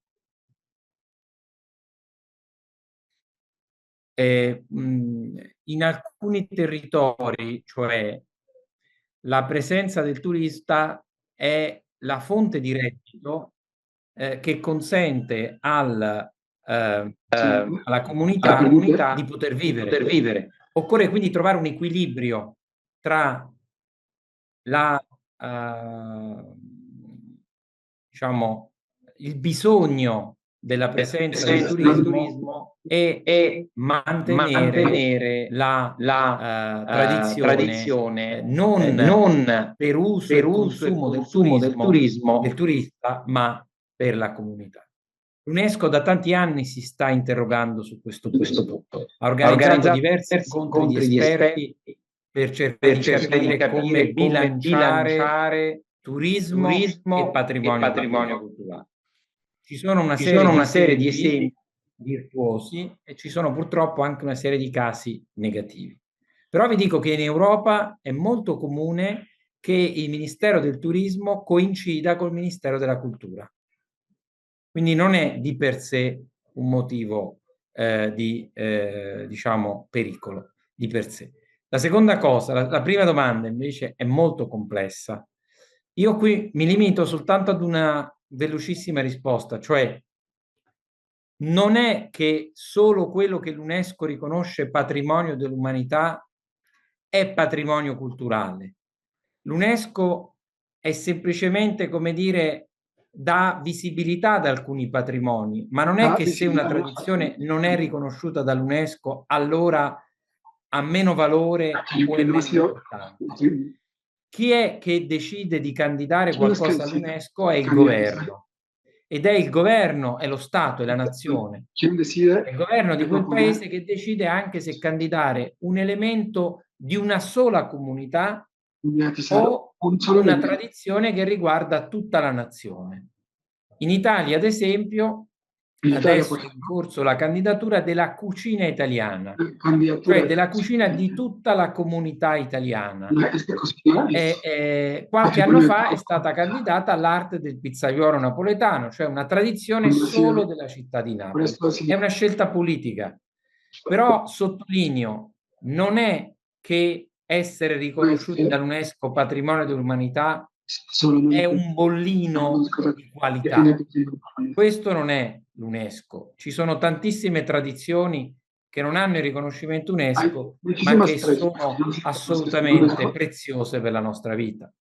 In alcuni territori, cioè, la presenza del turista è la fonte di reddito che consente alla comunità di poter vivere. Occorre quindi trovare un equilibrio tra la, diciamo, il bisogno della presenza del turismo e mantenere la tradizione non per uso e consumo del turista, ma per la comunità. L'UNESCO da tanti anni si sta interrogando su questo punto. Ha organizzato diversi incontri di esperti per cercare di capire come bilanciare turismo e patrimonio culturale. Ci sono una serie di esempi virtuosi e ci sono purtroppo anche una serie di casi negativi. Però vi dico che in Europa è molto comune che il Ministero del Turismo coincida col Ministero della Cultura. Quindi non è di per sé un motivo di diciamo, pericolo, di per sé. La seconda cosa, la prima domanda invece è molto complessa. Io qui mi limito soltanto ad una velocissima risposta, cioè non è che solo quello che l'UNESCO riconosce patrimonio dell'umanità è patrimonio culturale. L'UNESCO è semplicemente, come dire, dà visibilità ad alcuni patrimoni, ma non è che se una tradizione non è riconosciuta dall'UNESCO, allora ha meno valore o è meno importante. Chi è che decide di candidare qualcosa all'UNESCO è il governo. Ed è il governo, è lo Stato, è la nazione. È il governo di quel paese che decide anche se candidare un elemento di una sola comunità o una tradizione che riguarda tutta la nazione. In Italia, ad esempio, adesso è in corso la candidatura della cucina italiana, cioè della cucina di tutta la comunità italiana. Qualche anno fa è stata candidata l'arte del pizzaiolo napoletano, cioè una tradizione solo della città di Napoli. È una scelta politica, però sottolineo, non è che essere riconosciuti dall'UNESCO patrimonio dell'umanità è un bollino di qualità. Questo non è l'UNESCO. Ci sono tantissime tradizioni che non hanno il riconoscimento UNESCO, ma che sono assolutamente preziose per la nostra vita.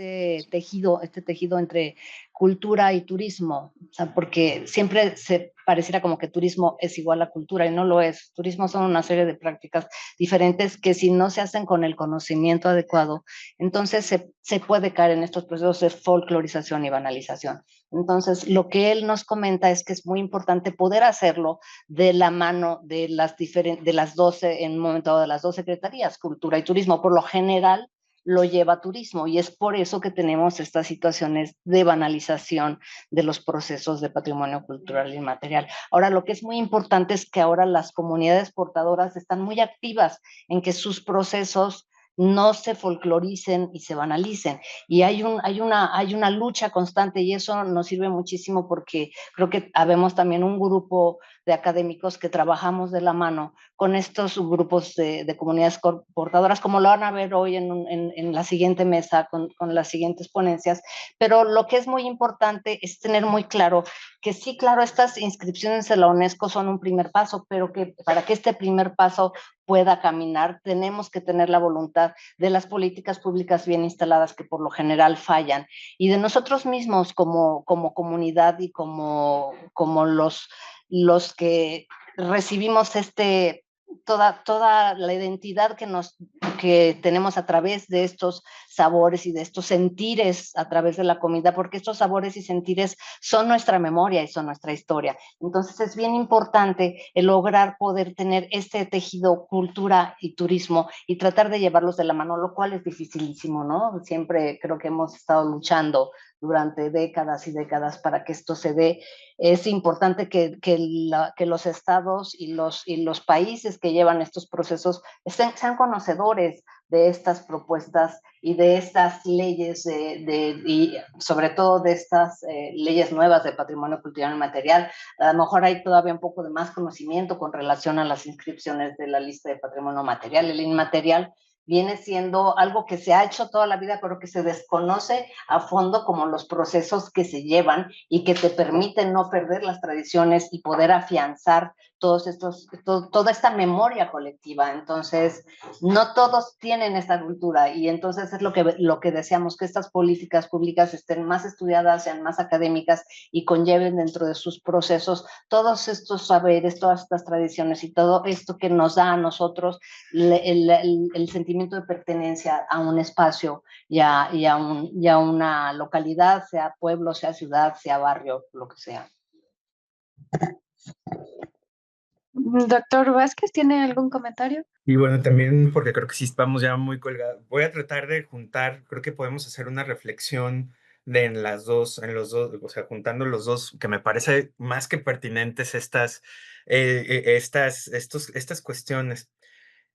Este tejido entre cultura y turismo, o sea, porque siempre se pareciera como que turismo es igual a cultura y no lo es. Turismo son una serie de prácticas diferentes que si no se hacen con el conocimiento adecuado, entonces se puede caer en estos procesos de folclorización y banalización. Entonces, lo que él nos comenta es que es muy importante poder hacerlo de la mano de las 12, en un momento dado, de las 2 secretarías, cultura y turismo. Por lo general, lo lleva turismo y es por eso que tenemos estas situaciones de banalización de los procesos de patrimonio cultural inmaterial. Ahora, lo que es muy importante es que ahora las comunidades portadoras están muy activas en que sus procesos no se folcloricen y se banalicen. Y hay una lucha constante y eso nos sirve muchísimo porque creo que habemos también un grupo de académicos que trabajamos de la mano con estos grupos de comunidades portadoras, como lo van a ver hoy en la siguiente mesa con las siguientes ponencias. Pero lo que es muy importante es tener muy claro que sí, claro, estas inscripciones en la UNESCO son un primer paso, pero que para que este primer paso pueda caminar, tenemos que tener la voluntad de las políticas públicas bien instaladas que por lo general fallan y de nosotros mismos como comunidad y como los que recibimos este toda la identidad que tenemos a través de estos sabores y de estos sentires a través de la comida, porque estos sabores y sentires son nuestra memoria y son nuestra historia. Entonces es bien importante el lograr poder tener este tejido cultura y turismo y tratar de llevarlos de la mano, lo cual es dificilísimo, ¿no? Siempre creo que hemos estado luchando durante décadas y décadas para que esto se dé. Es importante que los estados y los países que llevan estos procesos sean conocedores de estas propuestas y de estas leyes y sobre todo de estas leyes nuevas de patrimonio cultural y material. A lo mejor hay todavía un poco de más conocimiento con relación a las inscripciones de la lista de patrimonio material. El inmaterial viene siendo algo que se ha hecho toda la vida, pero que se desconoce a fondo, como los procesos que se llevan y que te permiten no perder las tradiciones y poder afianzar toda esta memoria colectiva. Entonces, no todos tienen esta cultura y entonces es lo que deseamos, que estas políticas públicas estén más estudiadas, sean más académicas y conlleven dentro de sus procesos todos estos saberes, todas estas tradiciones y todo esto que nos da a nosotros el sentimiento de pertenencia a un espacio y a una localidad, sea pueblo, sea ciudad, sea barrio, lo que sea. Doctor Vázquez, ¿tiene algún comentario? Y bueno, también porque creo que sí vamos ya muy colgados. Voy a tratar de juntar, creo que podemos hacer una reflexión en los dos, o sea, juntando los dos, que me parece más que pertinentes estas cuestiones.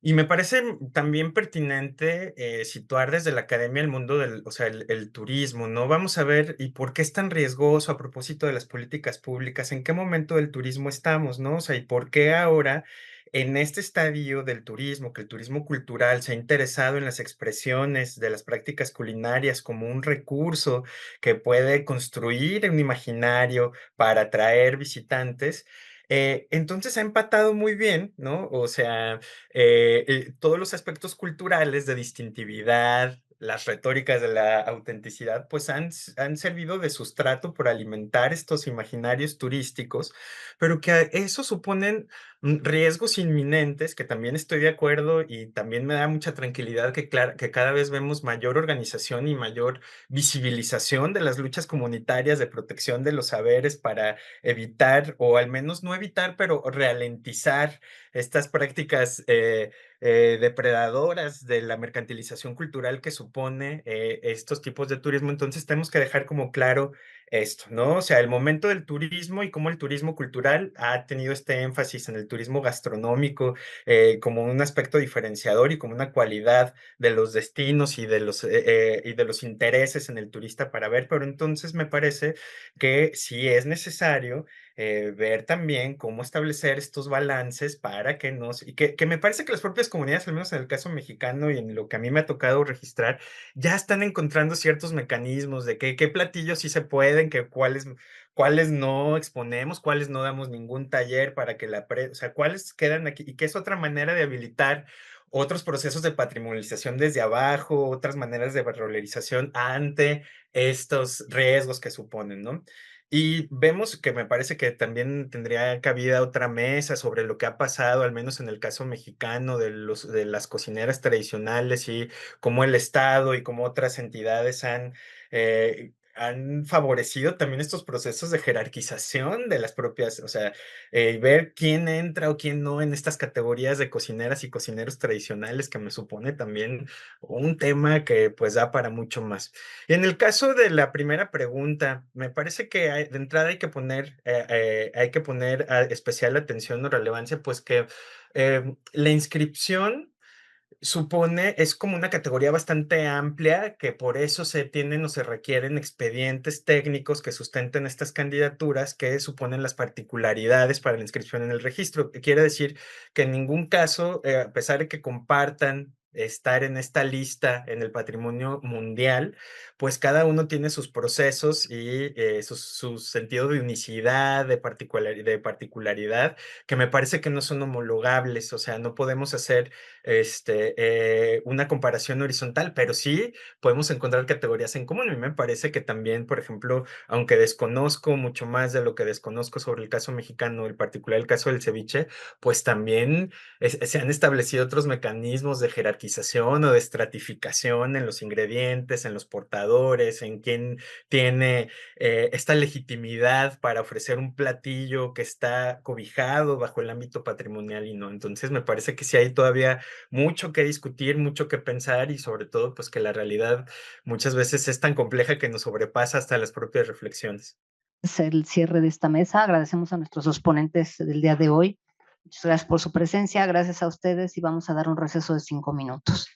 Y me parece también pertinente situar desde la academia el mundo o sea, el turismo, ¿no? Vamos a ver, ¿y por qué es tan riesgoso a propósito de las políticas públicas? ¿En qué momento del turismo estamos, no? O sea, ¿y por qué ahora, en este estadio del turismo, que el turismo cultural se ha interesado en las expresiones de las prácticas culinarias como un recurso que puede construir un imaginario para atraer visitantes? Entonces ha empatado muy bien, ¿no? O sea, todos los aspectos culturales de distintividad, las retóricas de la autenticidad, pues han servido de sustrato por alimentar estos imaginarios turísticos, pero que eso suponen riesgos inminentes, que también estoy de acuerdo y también me da mucha tranquilidad que cada vez vemos mayor organización y mayor visibilización de las luchas comunitarias de protección de los saberes para evitar, o al menos no evitar, pero ralentizar estas prácticas depredadoras de la mercantilización cultural que supone estos tipos de turismo. Entonces tenemos que dejar como claro esto, ¿no? O sea, el momento del turismo y cómo el turismo cultural ha tenido este énfasis en el turismo gastronómico como un aspecto diferenciador y como una cualidad de los destinos y de los intereses en el turista para ver, pero entonces me parece que sí es necesario ver también cómo establecer estos balances para y que me parece que las propias comunidades, al menos en el caso mexicano y en lo que a mí me ha tocado registrar, ya están encontrando ciertos mecanismos de qué platillos sí se pueden, cuáles no exponemos, cuáles no damos ningún taller para que o sea, cuáles quedan aquí y que es otra manera de habilitar otros procesos de patrimonialización desde abajo, otras maneras de valorización ante estos riesgos que suponen, ¿no? Y vemos que me parece que también tendría cabida otra mesa sobre lo que ha pasado, al menos en el caso mexicano, de las cocineras tradicionales y cómo el Estado y cómo otras entidades han favorecido también estos procesos de jerarquización de las propias, o sea, ver quién entra o quién no en estas categorías de cocineras y cocineros tradicionales, que me supone también un tema que pues da para mucho más. En el caso de la primera pregunta, me parece que de entrada hay que poner especial atención o relevancia, pues que la inscripción es como una categoría bastante amplia, que por eso se tienen o se requieren expedientes técnicos que sustenten estas candidaturas que suponen las particularidades para la inscripción en el registro. Que quiere decir que en ningún caso, a pesar de que compartan estar en esta lista en el patrimonio mundial, pues cada uno tiene sus procesos y su sentido de unicidad, de particularidad, que me parece que no son homologables. O sea, no podemos hacer una comparación horizontal, pero sí podemos encontrar categorías en común. A mí me parece que también, por ejemplo, aunque desconozco mucho más de lo que desconozco sobre el caso mexicano, en particular el caso del ceviche, pues también se han establecido otros mecanismos de jerarquización o de estratificación en los ingredientes, en los portadores, en quién tiene esta legitimidad para ofrecer un platillo que está cobijado bajo el ámbito patrimonial y no. Entonces me parece que sí hay todavía mucho que discutir, mucho que pensar y sobre todo pues que la realidad muchas veces es tan compleja que nos sobrepasa hasta las propias reflexiones. Es el cierre de esta mesa. Agradecemos a nuestros dos ponentes del día de hoy. Muchas gracias por su presencia, gracias a ustedes y vamos a dar un receso de 5 minutos.